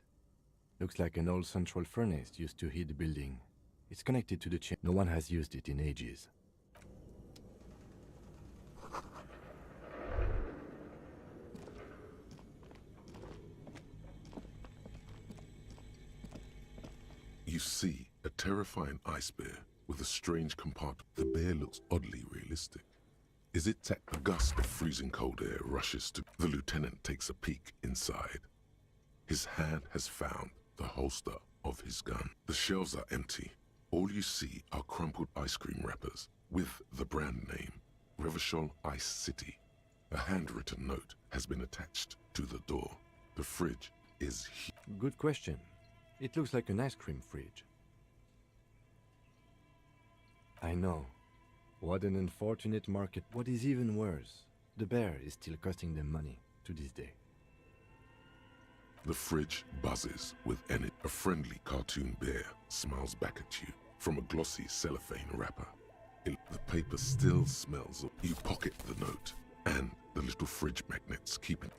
Looks like an old central furnace used to heat the building. It's connected to the chain. No one has used it in ages. You see a terrifying ice bear with a strange compartment. The bear looks oddly realistic. Is it tech? A gust of freezing cold air rushes to... The lieutenant takes a peek inside. His hand has found the holster of his gun. The shelves are empty. All you see are crumpled ice cream wrappers with the brand name, Revachol Ice City. A handwritten note has been attached to the door. The fridge is... Good question. It looks like an ice cream fridge. I know. What an unfortunate market. What is even worse, the bear is still costing them money to this day. The fridge buzzes with energy. A friendly cartoon bear smiles back at you from a glossy cellophane wrapper. The paper still smells. You pocket the note and the little fridge magnets keep it.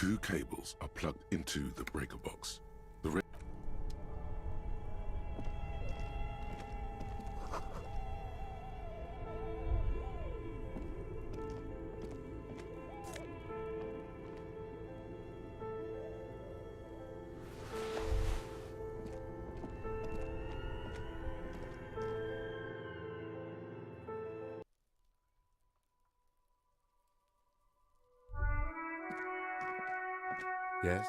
Two cables are plugged into the breaker box. The Yes?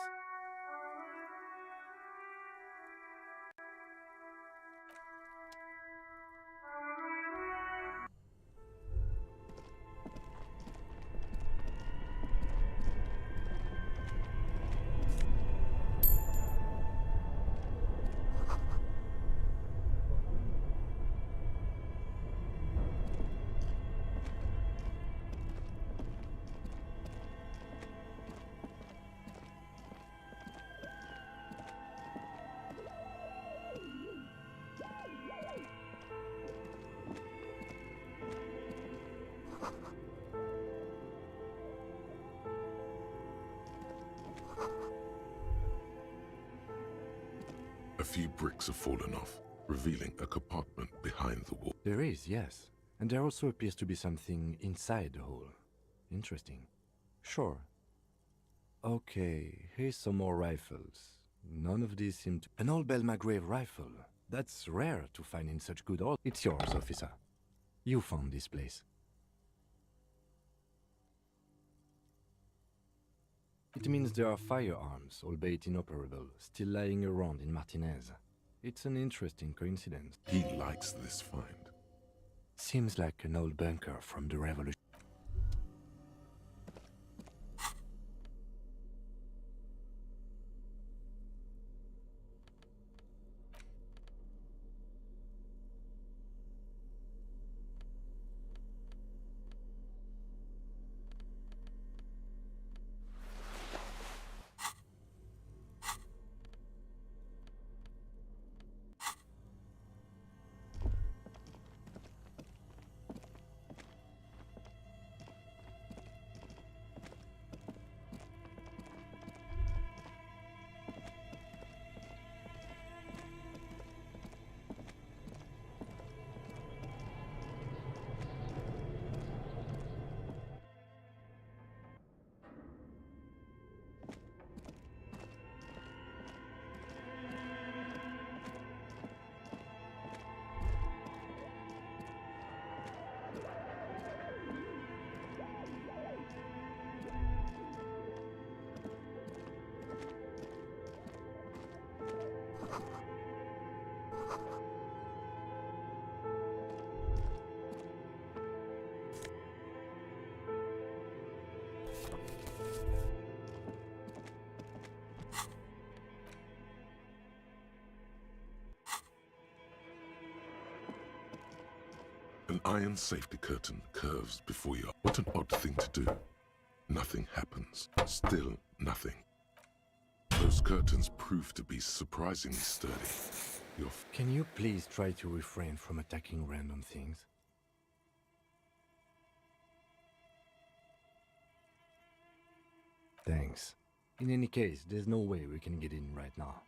A few bricks have fallen off, revealing a compartment behind the wall. There is, yes. And there also appears to be something inside the hole. Interesting. Sure. Okay, here's some more rifles. None of these seem to... An old Belmagrave rifle. That's rare to find in such good order. It's yours, officer. You found this place. It means there are firearms, albeit inoperable, still lying around in Martinez. It's an interesting coincidence. He likes this find. Seems like an old bunker from the Revolution. An iron safety curtain curves before you. What an odd thing to do. Nothing happens. Still nothing. Those curtains prove to be surprisingly sturdy. Can you please try to refrain from attacking random things? Thanks. In any case, there's no way we can get in right now.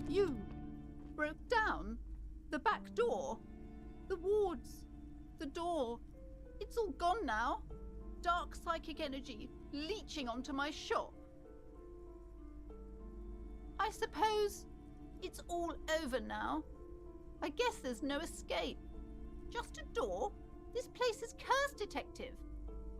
You broke down the back door, the wards, the door. It's all gone now. Dark psychic energy leeching onto my shop. I suppose it's all over now. I guess there's no escape. Just a door? This place is cursed, Detective.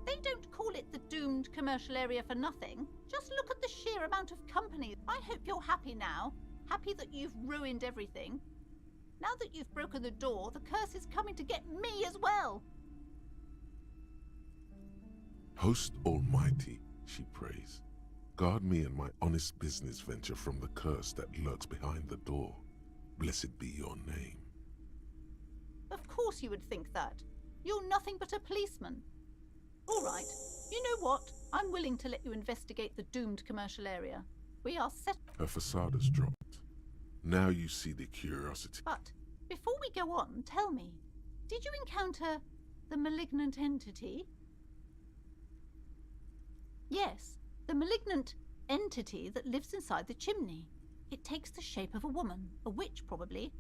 They don't call it the doomed commercial area for nothing. Just look at the sheer amount of company. I hope you're happy now. Happy that you've ruined everything. Now that you've broken the door, the curse is coming to get me as well. Host Almighty, she prays. Guard me and my honest business venture from the curse that lurks behind the door. Blessed be your name. Of course you would think that. You're nothing but a policeman. All right, you know what? I'm willing to let you investigate the doomed commercial area. We are set. Her facade has dropped. Now you see the curiosity. But before we go on, tell me, did you encounter the malignant entity? Yes, the malignant entity that lives inside the chimney. It takes the shape of a woman, a witch probably.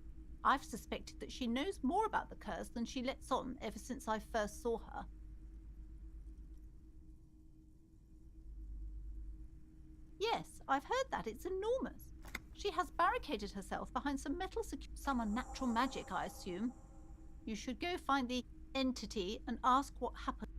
I've suspected that she knows more about the curse than she lets on ever since I first saw her. Yes, I've heard that. It's enormous. She has barricaded herself behind some metal some unnatural magic, I assume. You should go find the entity and ask what happened.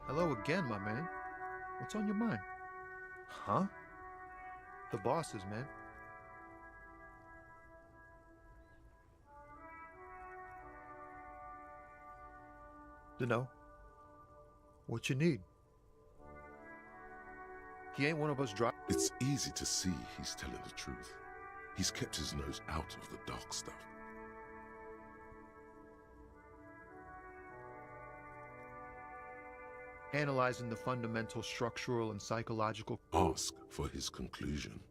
Hello again, my man. What's on your mind? Huh? The bosses, man. You know, what you need. He ain't one of us It's easy to see he's telling the truth. He's kept his nose out of the dark stuff. analyzing the fundamental structural and psychological. Ask for his conclusion.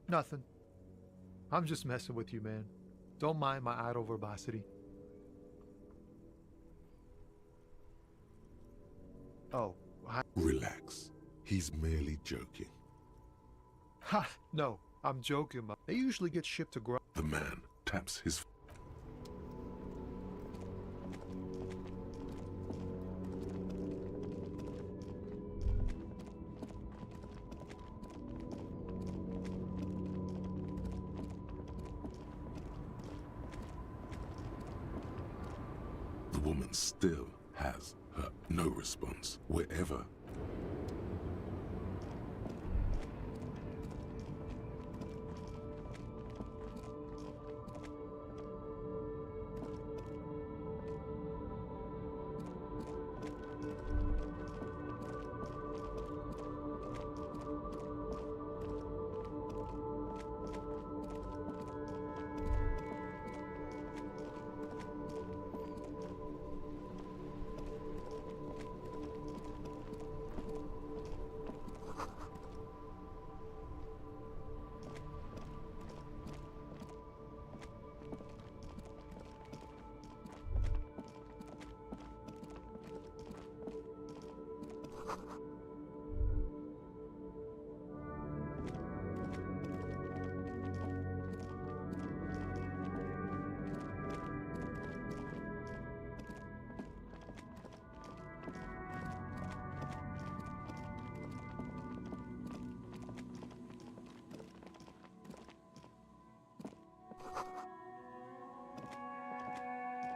Nothing. I'm just messing with you, man. Don't mind my idle verbosity. Oh, Relax. He's merely joking. Ha! No, I'm joking. They usually get shipped to ground. The man taps his. The woman still has her no response wherever.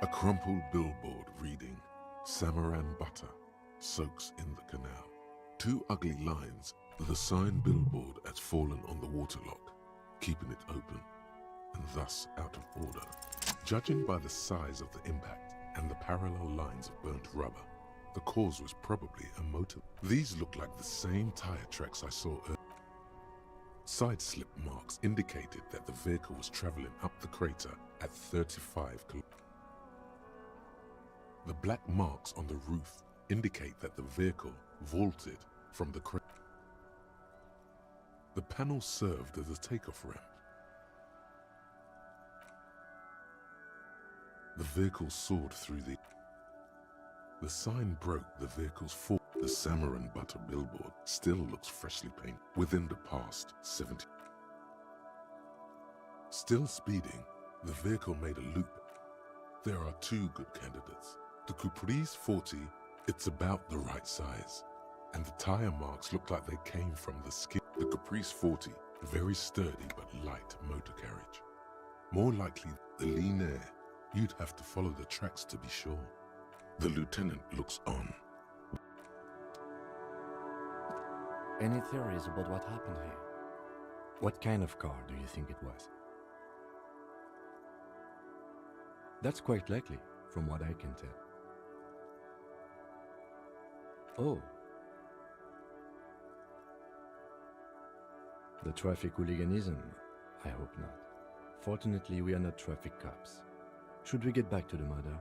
A crumpled billboard reading, Samaran butter soaks in the canal. Two ugly lines, the sign billboard has fallen on the waterlock, keeping it open, and thus out of order. Judging by the size of the impact and the parallel lines of burnt rubber, the cause was probably a motor. These look like the same tire tracks I saw earlier. Side slip marks indicated that the vehicle was traveling up the crater at 35 kilometers. The black marks on the roof indicate that the vehicle vaulted from the crater. The panel served as a takeoff ramp. The vehicle soared through the sign broke the vehicle's fall. The Samaran butter billboard still looks freshly painted within the past 70. Still speeding, the vehicle made a loop. There are two good candidates. The Caprice 40, it's about the right size, and the tire marks look like they came from the skin. The Caprice 40, very sturdy but light motor carriage. More likely the lean air, you'd have to follow the tracks to be sure. The lieutenant looks on. Any theories about what happened here? What kind of car do you think it was? That's quite likely, from what I can tell. Oh. The traffic hooliganism? I hope not. Fortunately, we are not traffic cops. Should we get back to the murder?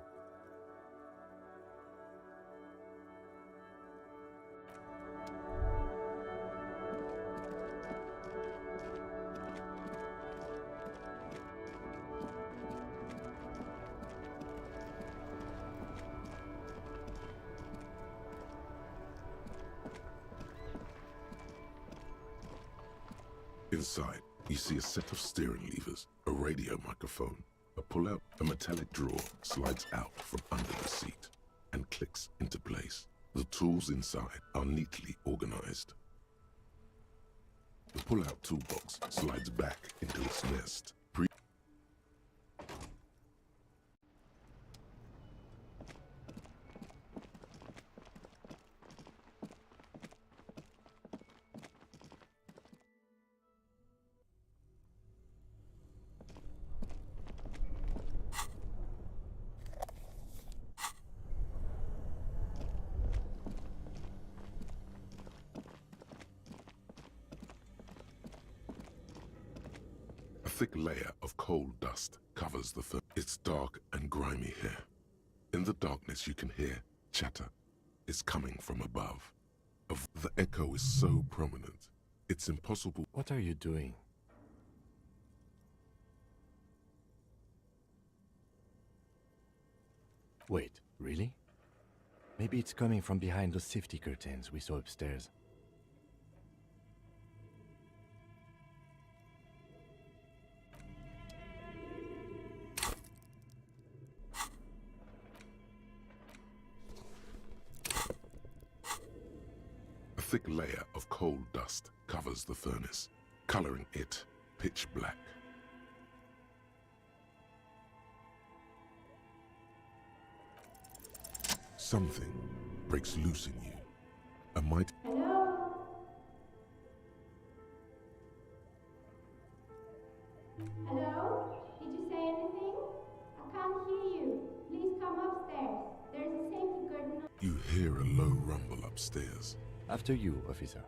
Inside, you see a set of steering levers, a radio microphone, a pull-out, a metallic drawer slides out from under the seat and clicks into place. The tools inside are neatly organized. The pull-out toolbox slides back into its nest. thick layer of coal dust covers the fur. It's dark and grimy here. In the darkness you can hear chatter. It's coming from above. The echo is so prominent, it's impossible. What are you doing? Wait, really? Maybe it's coming from behind those safety curtains we saw upstairs. A thick layer of coal dust covers the furnace, coloring it pitch black. Something breaks loose in you. A mighty... Hello? Hello? Did you say anything? I can't hear you. Please come upstairs. There's a safety curtain. You hear a low rumble upstairs. After you, officer.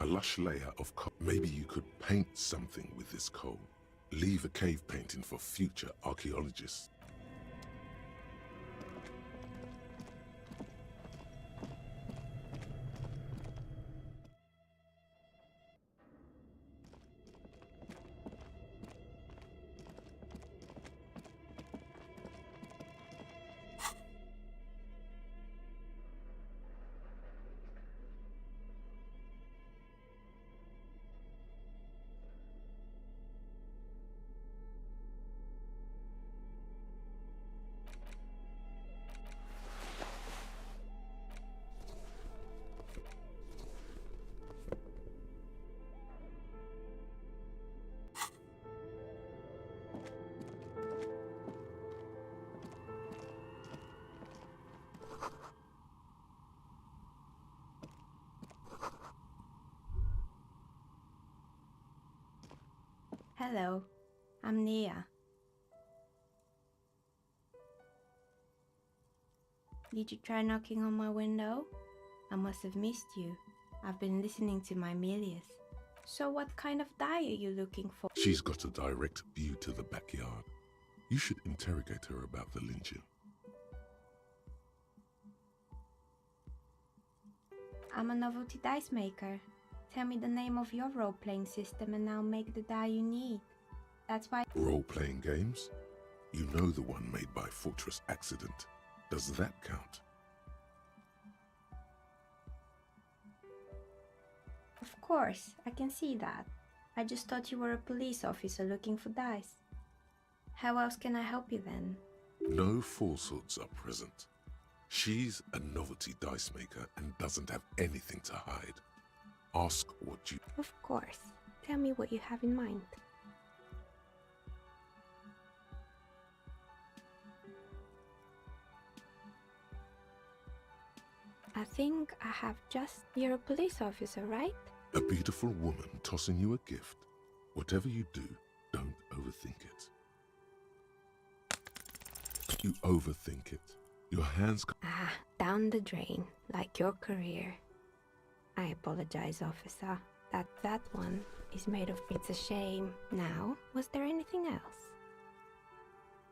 A lush layer of coal. Maybe you could paint something with this coal. Leave a cave painting for future archaeologists. Hello, I'm Nia. Did you try knocking on my window? I must have missed you. I've been listening to my Melius. So what kind of dye are you looking for? She's got a direct view to the backyard. You should interrogate her about the lynching. I'm a novelty dice maker. Tell me the name of your role-playing system and I'll make the die you need. That's why— Role-playing games? You know the one made by Fortress Accident. Does that count? Of course, I can see that. I just thought you were a police officer looking for dice. How else can I help you then? No falsehoods are present. She's a novelty dice maker and doesn't have anything to hide. Ask what you... Of course. Tell me what you have in mind. I think I have just— You're a police officer, right? A beautiful woman tossing you a gift. Whatever you do, don't overthink it. You overthink it. Your hands... Ah, down the drain, like your career. I apologize, officer. That one is made of— It's a shame. Now, was there anything else?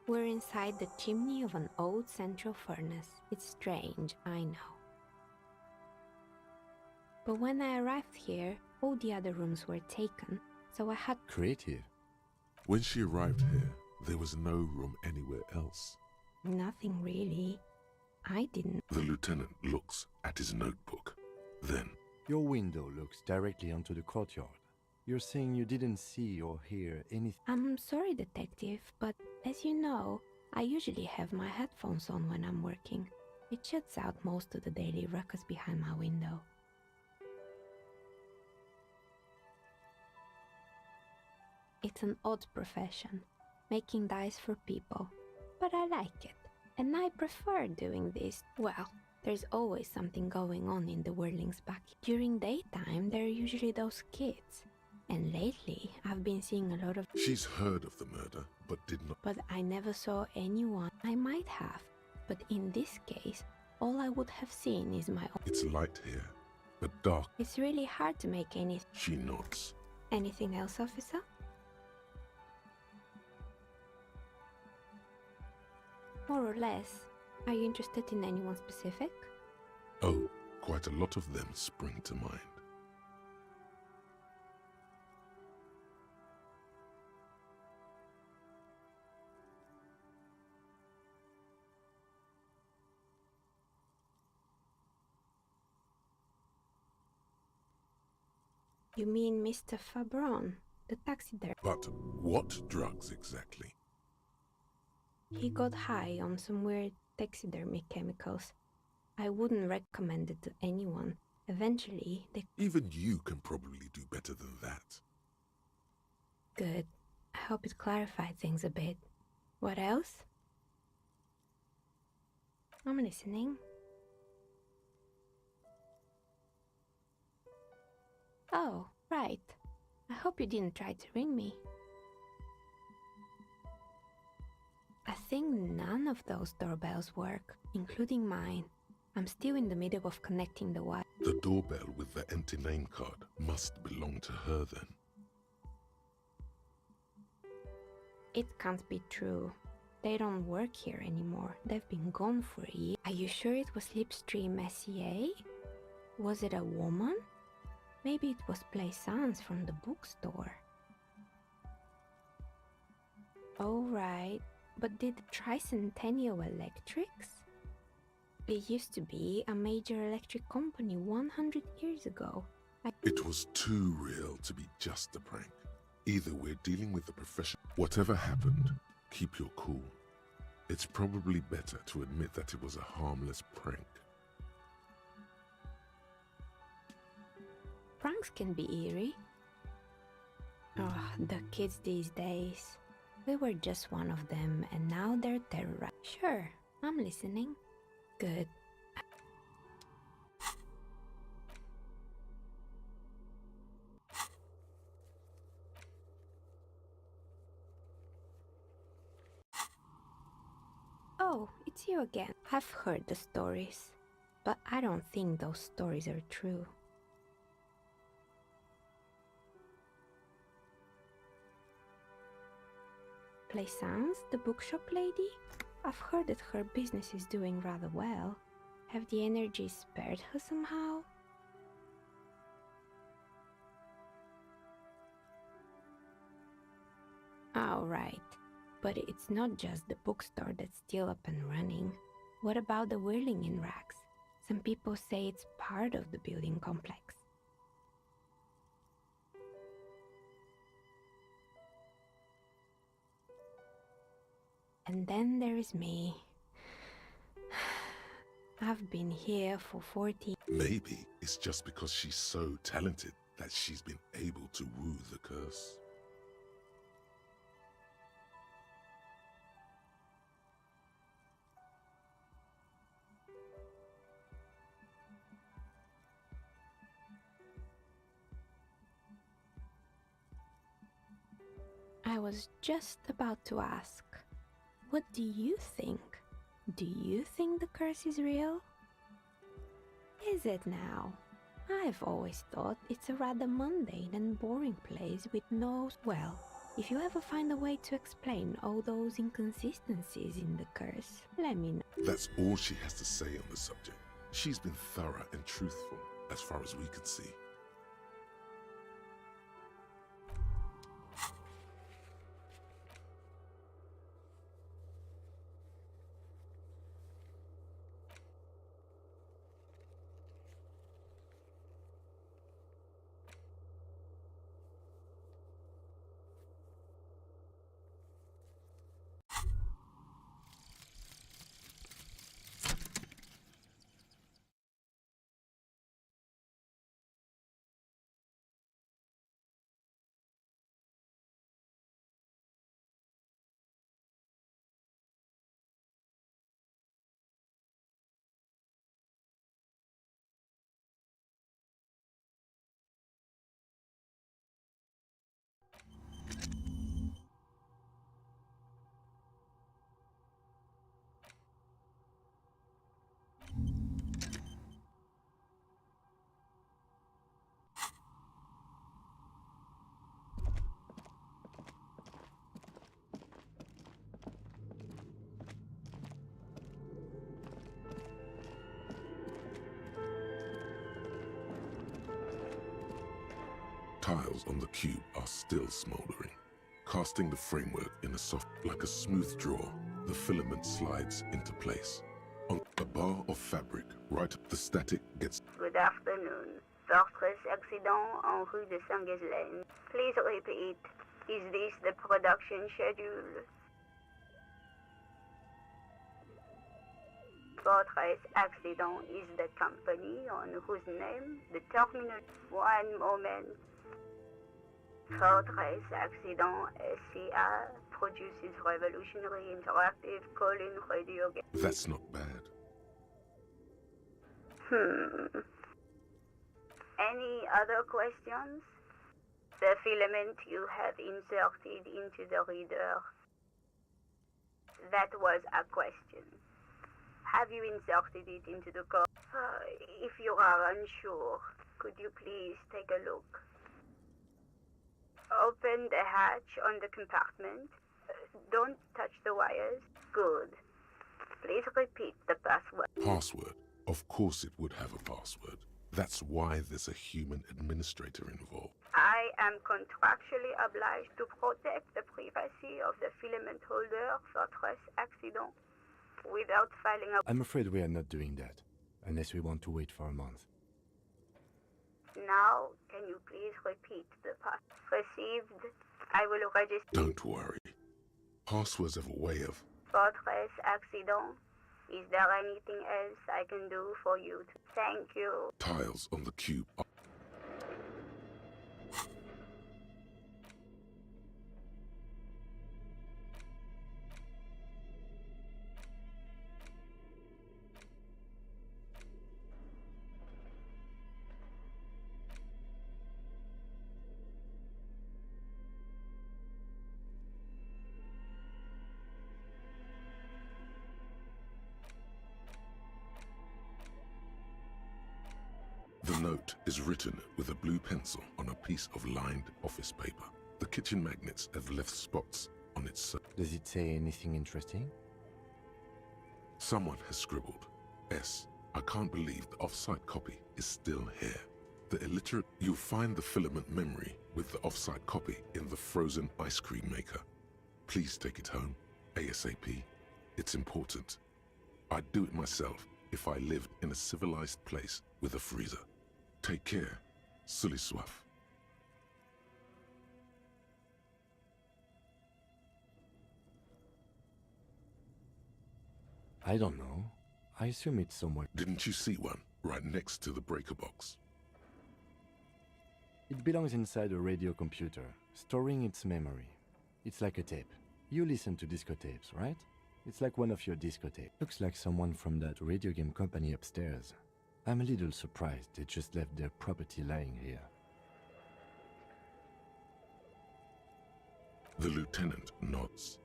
We're inside the chimney of an old central furnace. It's strange, I know. But when I arrived here, all the other rooms were taken, so I had— Creative. When she arrived here, there was no room anywhere else. Nothing really. I didn't— The lieutenant looks at his notebook. Then... Your window looks directly onto the courtyard. You're saying you didn't see or hear anything? I'm sorry, detective, but as you know, I usually have my headphones on when I'm working. It shuts out most of the daily ruckus behind my window. It's an odd profession, making dice for people, but I like it, and I prefer doing this. Well, there's always something going on in the Whirling's back. During daytime, there are usually those kids, and lately I've been seeing a lot of— She's heard of the murder, but did not— But I never saw anyone. I might have, but in this case, all I would have seen is my own— It's light here. but dark. It's really hard to make She nods. anything else, officer? More or less. Are you interested in anyone specific? Oh, quite a lot of them spring to mind. You mean Mr. Fabron, the taxidermist? But what drugs exactly? He got high on some weird taxidermy chemicals. I wouldn't recommend it to anyone. Eventually, they... Even you can probably do better than that. Good. I hope it clarified things a bit. What else? I'm listening. Oh, right. I hope you didn't try to ring me. I think none of those doorbells work, including mine. I'm still in the middle of connecting the wire. The doorbell with the empty name card must belong to her then. It can't be true. They don't work here anymore. They've been gone for a year. Are you sure it was Slipstream SCA? Was it a woman? Maybe it was Plaisance from the bookstore. Oh, right. But did Tricentennial Electrics? It used to be a major electric company 100 years ago. It was too real to be just a prank. Either we're dealing with a professional. Whatever happened, keep your cool. It's probably better to admit that it was a harmless prank. Pranks can be eerie. Oh, the kids these days. We were just one of them, and now they're terrorized. Sure, I'm listening. Good. Oh, it's you again. I've heard the stories, but I don't think those stories are true. Plaisance, the bookshop lady? I've heard that her business is doing rather well. Have the energy spared her somehow? Oh, right. But it's not just the bookstore that's still up and running. What about the whirling in racks? Some people say it's part of the building complex. And then there is me. I've been here for 40... Maybe it's just because she's so talented that she's been able to woo the curse. I was just about to ask, what do you think? Do you think the curse is real? Is it now? I've always thought it's a rather mundane and boring place with no... Well, if you ever find a way to explain all those inconsistencies in the curse, let me know. That's all she has to say on the subject. She's been thorough and truthful, as far as we could see. Tiles on the cube are still smoldering. Casting the framework in a soft, like a smooth draw, the filament slides into place. On a bar of fabric, right up the static gets... Good afternoon. Fortress accident en rue de Saint-Ghislaine. Please repeat. Is this the production schedule? Fortress accident is the company on whose name the terminal... One moment. Fortress accident SCA produces revolutionary interactive call-in radio games. That's not bad. Any other questions? The filament you have inserted into the reader. That was a question. Have you inserted it into the core? If you are unsure, could you please take a look? Open the hatch on the compartment. Don't touch the wires. Good. Please repeat the password. Password? Of course it would have a password. That's why there's a human administrator involved. I am contractually obliged to protect the privacy of the filament holder for stress accident without filing a... I'm afraid we are not doing that, unless we want to wait for a month. Now, can you please repeat the password? Received. I will register... Don't worry. Passwords have a way of... Fortress accident. Is there anything else I can do for you? Thank you. Tiles on the cube are... The note is written with a blue pencil on a piece of lined office paper. The kitchen magnets have left spots on its surface. Does it say anything interesting? Someone has scribbled, S. I can't believe the off-site copy is still here. The illiterate... You'll find the filament memory with the off-site copy in the frozen ice cream maker. Please take it home, ASAP. It's important. I'd do it myself if I lived in a civilized place with a freezer. Take care, Sully Soif. I don't know. I assume it's somewhere. Didn't you see one right next to the breaker box? It belongs inside a radio computer, storing its memory. It's like a tape. You listen to disco tapes, right? It's like one of your disco tapes. Looks like someone from that radio game company upstairs. I'm a little surprised they just left their property lying here. The lieutenant nods.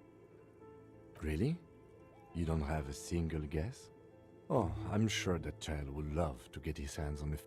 Really? You don't have a single guess? Oh, I'm sure that child would love to get his hands on the...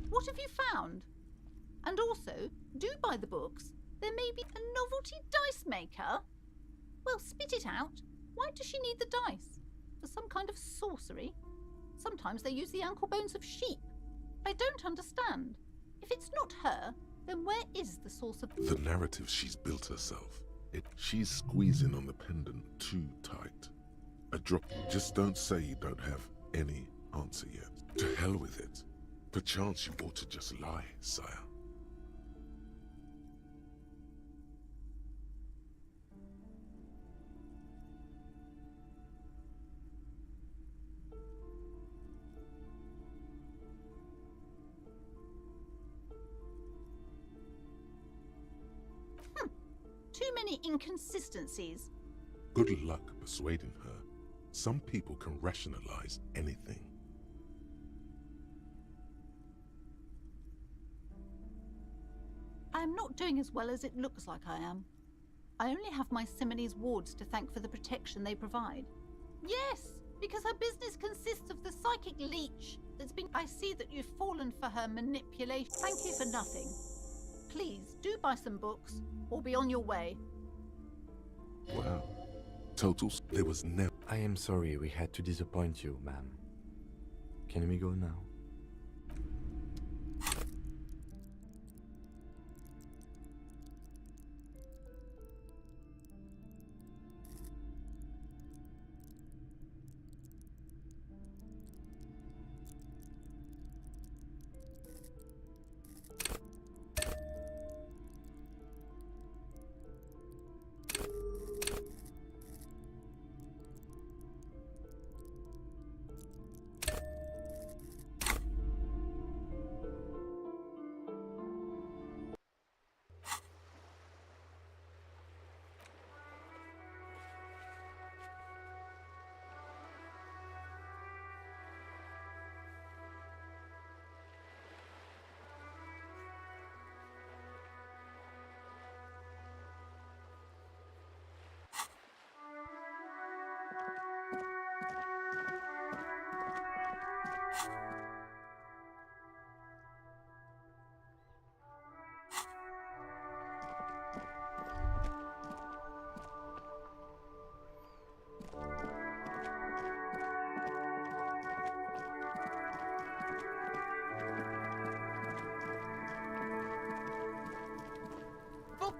What have you found? And also, do buy the books. There may be a novelty dice maker. Well, spit it out. Why does she need the dice? For some kind of sorcery? Sometimes they use the ankle bones of sheep. I don't understand. If it's not her, then where is the source of... The narrative she's built herself. She's squeezing on the pendant too tight. A drop... Just don't say you don't have any answer yet. To hell with it. Perchance you ought to just lie, sire. Too many inconsistencies. Good luck persuading her. Some people can rationalize anything. I am not doing as well as it looks like I am. I only have my Simonese wards to thank for the protection they provide. Yes, because her business consists of the psychic leech that's been... I see that you've fallen for her manipulation. Thank you for nothing. Please, do buy some books, or be on your way. Wow. Totals, there was never... I am sorry we had to disappoint you, ma'am. Can we go now?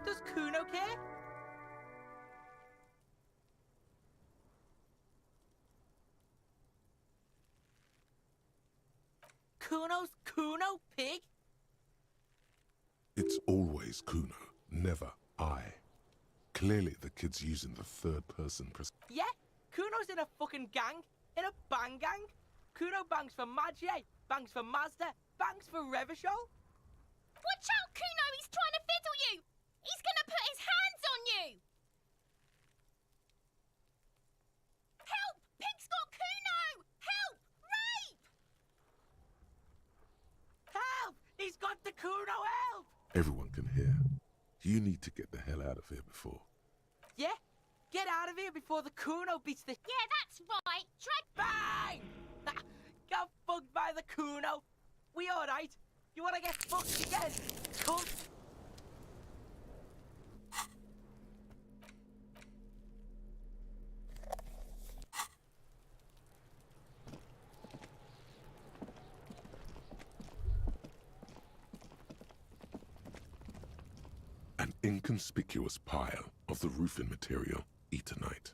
Does Kuno care? Kuno, pig? It's always Kuno, never I. Clearly the kid's using the third person Yeah, Kuno's in a fucking gang. In a bang gang. Kuno bangs for Magie, bangs for Mazda, bangs for Revachol. Watch out, Kuno! He's trying to fiddle you! He's gonna put his hands on you! Help! Pig's got Kuno! Help! Rape! Help! He's got the Kuno, help! Everyone can hear. You need to get the hell out of here before. Yeah? Get out of here before the Kuno beats the... Yeah, that's right! Bang! Got fucked by the Kuno. We alright? You wanna get fucked again? Cunt! An inconspicuous pile of the roofing material, Eternite.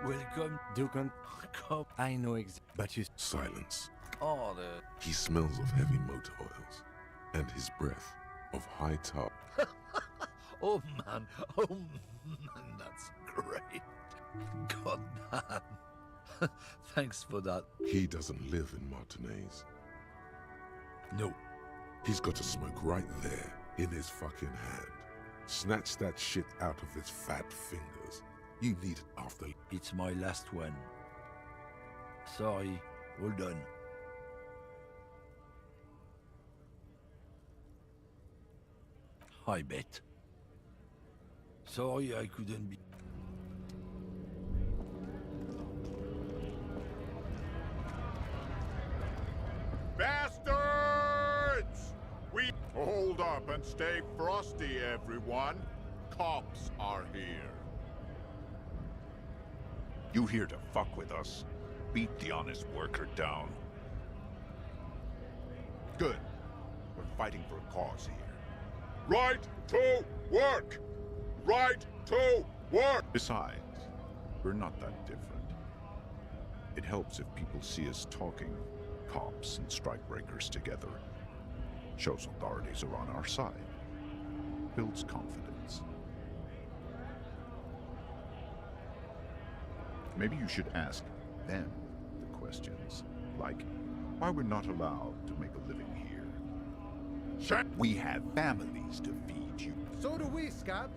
Welcome, Dukan. Come. I know but you... Silence. Oh, He smells of heavy motor oils, and his breath of high tar. oh man, that's great. God damn. Thanks for that. He doesn't live in Martinez. No. He's got a smoke right there, in his fucking hand. Snatch that shit out of his fat fingers. You need it after... It's my last one. Sorry, all done. I bet. Sorry I couldn't be... Bastards! We... Hold up and stay frosty, everyone. Cops are here. You here to fuck with us? Beat the honest worker down. Good. We're fighting for a cause here. Right to work! Right to work! Besides, we're not that different. It helps if people see us talking, cops and strikebreakers together. Shows authorities are on our side. Builds confidence. Maybe you should ask them the questions. Like, why we're not allowed to make a living here. Shut. We have families to feed you. So do we, Scab.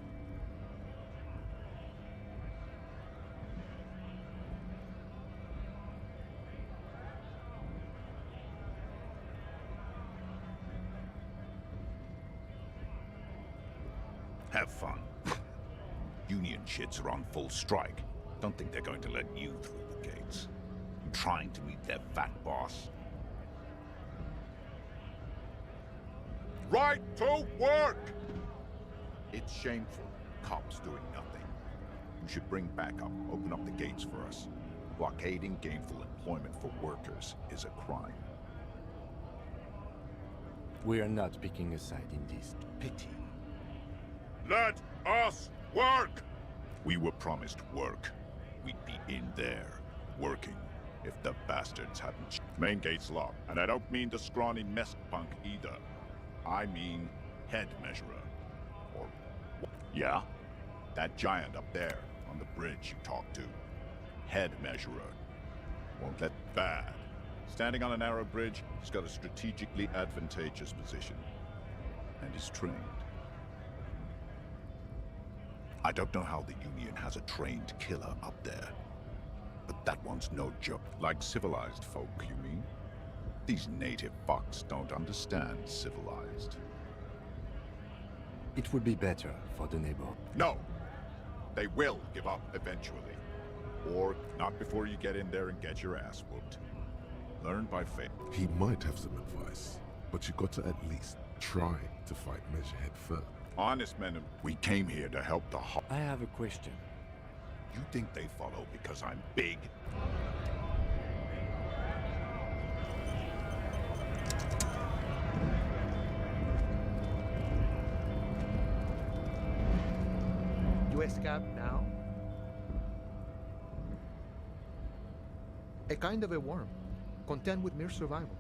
Have fun. Union shits are on full strike. Don't think they're going to let you through the gates. I'm trying to meet their fat boss. Right to work! It's shameful. Cops doing nothing. You should bring backup. Open up the gates for us. Blockading gainful employment for workers is a crime. We are not picking a side in this. Pity. Let us work! We were promised work. We'd be in there, working, if the bastards hadn't. Main gate's locked, and I don't mean the scrawny mess punk either. I mean head measurer. Or, yeah? That giant up there, on the bridge you talked to. Head measurer. Won't let bad. Standing on a narrow bridge, he's got a strategically advantageous position. And is trained. I don't know how the Union has a trained killer up there. But that one's no joke. Like civilized folk, you mean? These native fucks don't understand civilized. It would be better for the neighbor. No! They will give up eventually. Or not before you get in there and get your ass whooped. Learn by fate. He might have some advice, but you got to at least try to fight Measurehead first. Honest men, we came here to help the I have a question. You think they follow because I'm big? US Scab now? A kind of a worm, content with mere survival.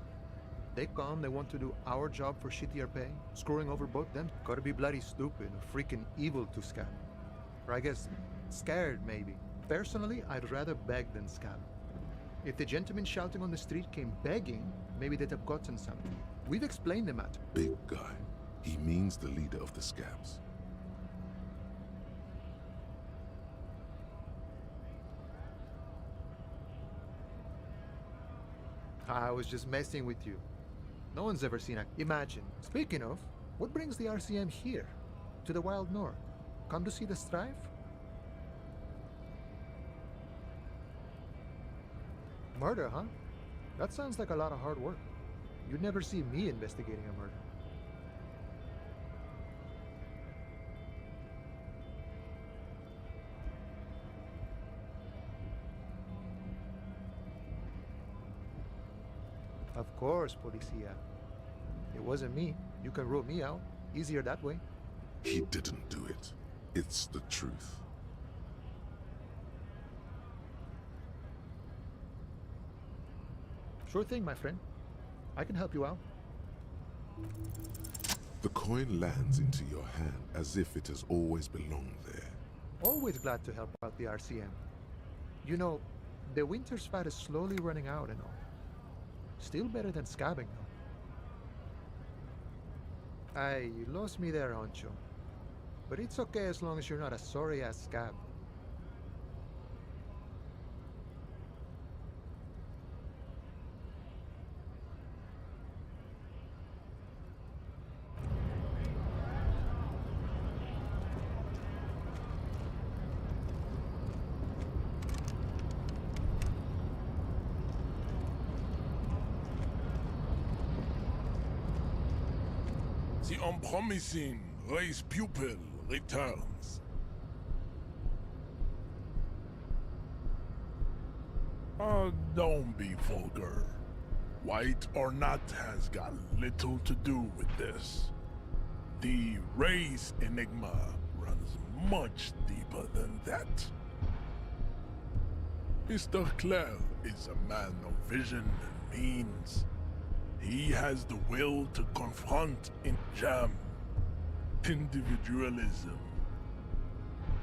They come, they want to do our job for shittier pay, screwing over both them. Gotta be bloody stupid or freaking evil to Scab. Or I guess, scared maybe. Personally, I'd rather beg than Scab. If the gentleman shouting on the street came begging, maybe they'd have gotten something. We've explained the matter. Big guy. He means the leader of the Scabs. I was just messing with you. No one's ever seen a... Imagine. Speaking of, what brings the RCM here? To the Wild North? Come to see the strife? Murder, huh? That sounds like a lot of hard work. You'd never see me investigating a murder. Of course, Policia. It wasn't me. You can rule me out. Easier that way. He didn't do it. It's the truth. Sure thing, my friend. I can help you out. The coin lands into your hand as if it has always belonged there. Always glad to help out the RCM. You know, the winter's fat is slowly running out and all. Still better than scabbing, though. Aye, you lost me there, Honcho. But it's okay as long as you're not a sorry-ass scab. The unpromising race pupil returns. Don't be vulgar. White or not has got little to do with this. The race enigma runs much deeper than that. Mr. Clare is a man of vision and means. He has the will to confront in jam, individualism.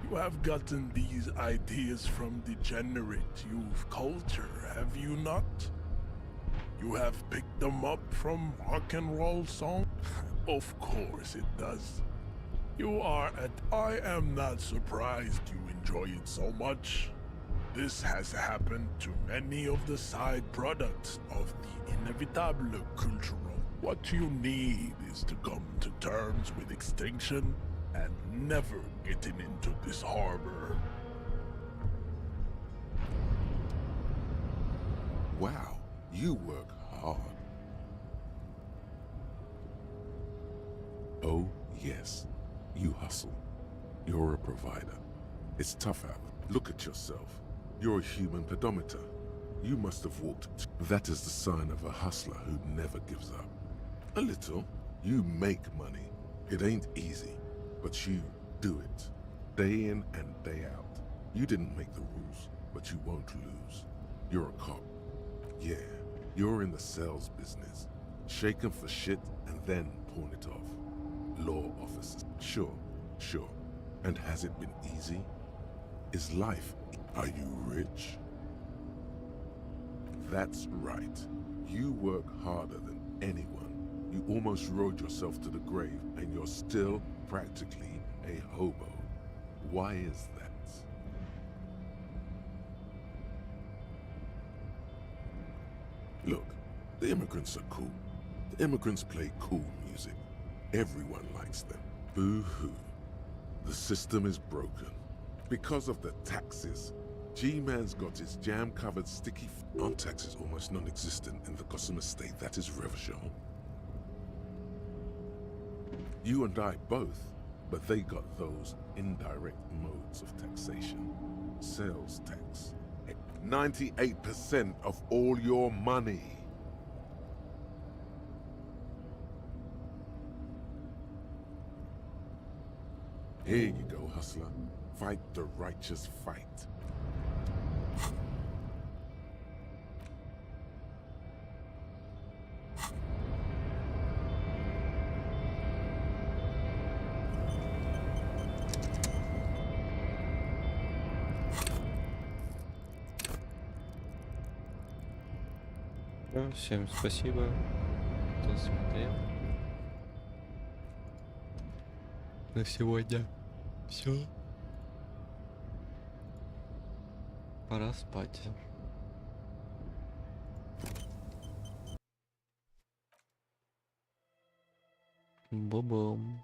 You have gotten these ideas from degenerate youth culture, have you not? You have picked them up from rock and roll songs? Of course it does. You are at... I am not surprised you enjoy it so much. This has happened to many of the side products of the inevitable cultural. What you need is to come to terms with extinction and never getting into this harbor. Wow, you work hard. Oh, yes. You hustle. You're a provider. It's tough out. Look at yourself. You're a human pedometer. You must have walked. That is the sign of a hustler who never gives up. A little. You make money. It ain't easy, but you do it. Day in and day out. You didn't make the rules, but you won't lose. You're a cop. Yeah, you're in the sales business. Shake 'em for shit and then pawn it off. Law officers. Sure. And has it been easy? Is life... Are you rich? That's right. You work harder than anyone. You almost rode yourself to the grave, and you're still practically a hobo. Why is that? Look, the immigrants are cool. The immigrants play cool music. Everyone likes them. Boo-hoo. The system is broken. Because of the taxes, G-Man's got his jam-covered sticky... Aren't taxes almost non-existent in the Gossamer state that is Revachol? You and I both, but they got those indirect modes of taxation. Sales tax. 98% of all your money. Here you go, hustler. Fight the righteous fight. Всем спасибо, кто смотрел. На сегодня все. Пора спать. Бу-бум.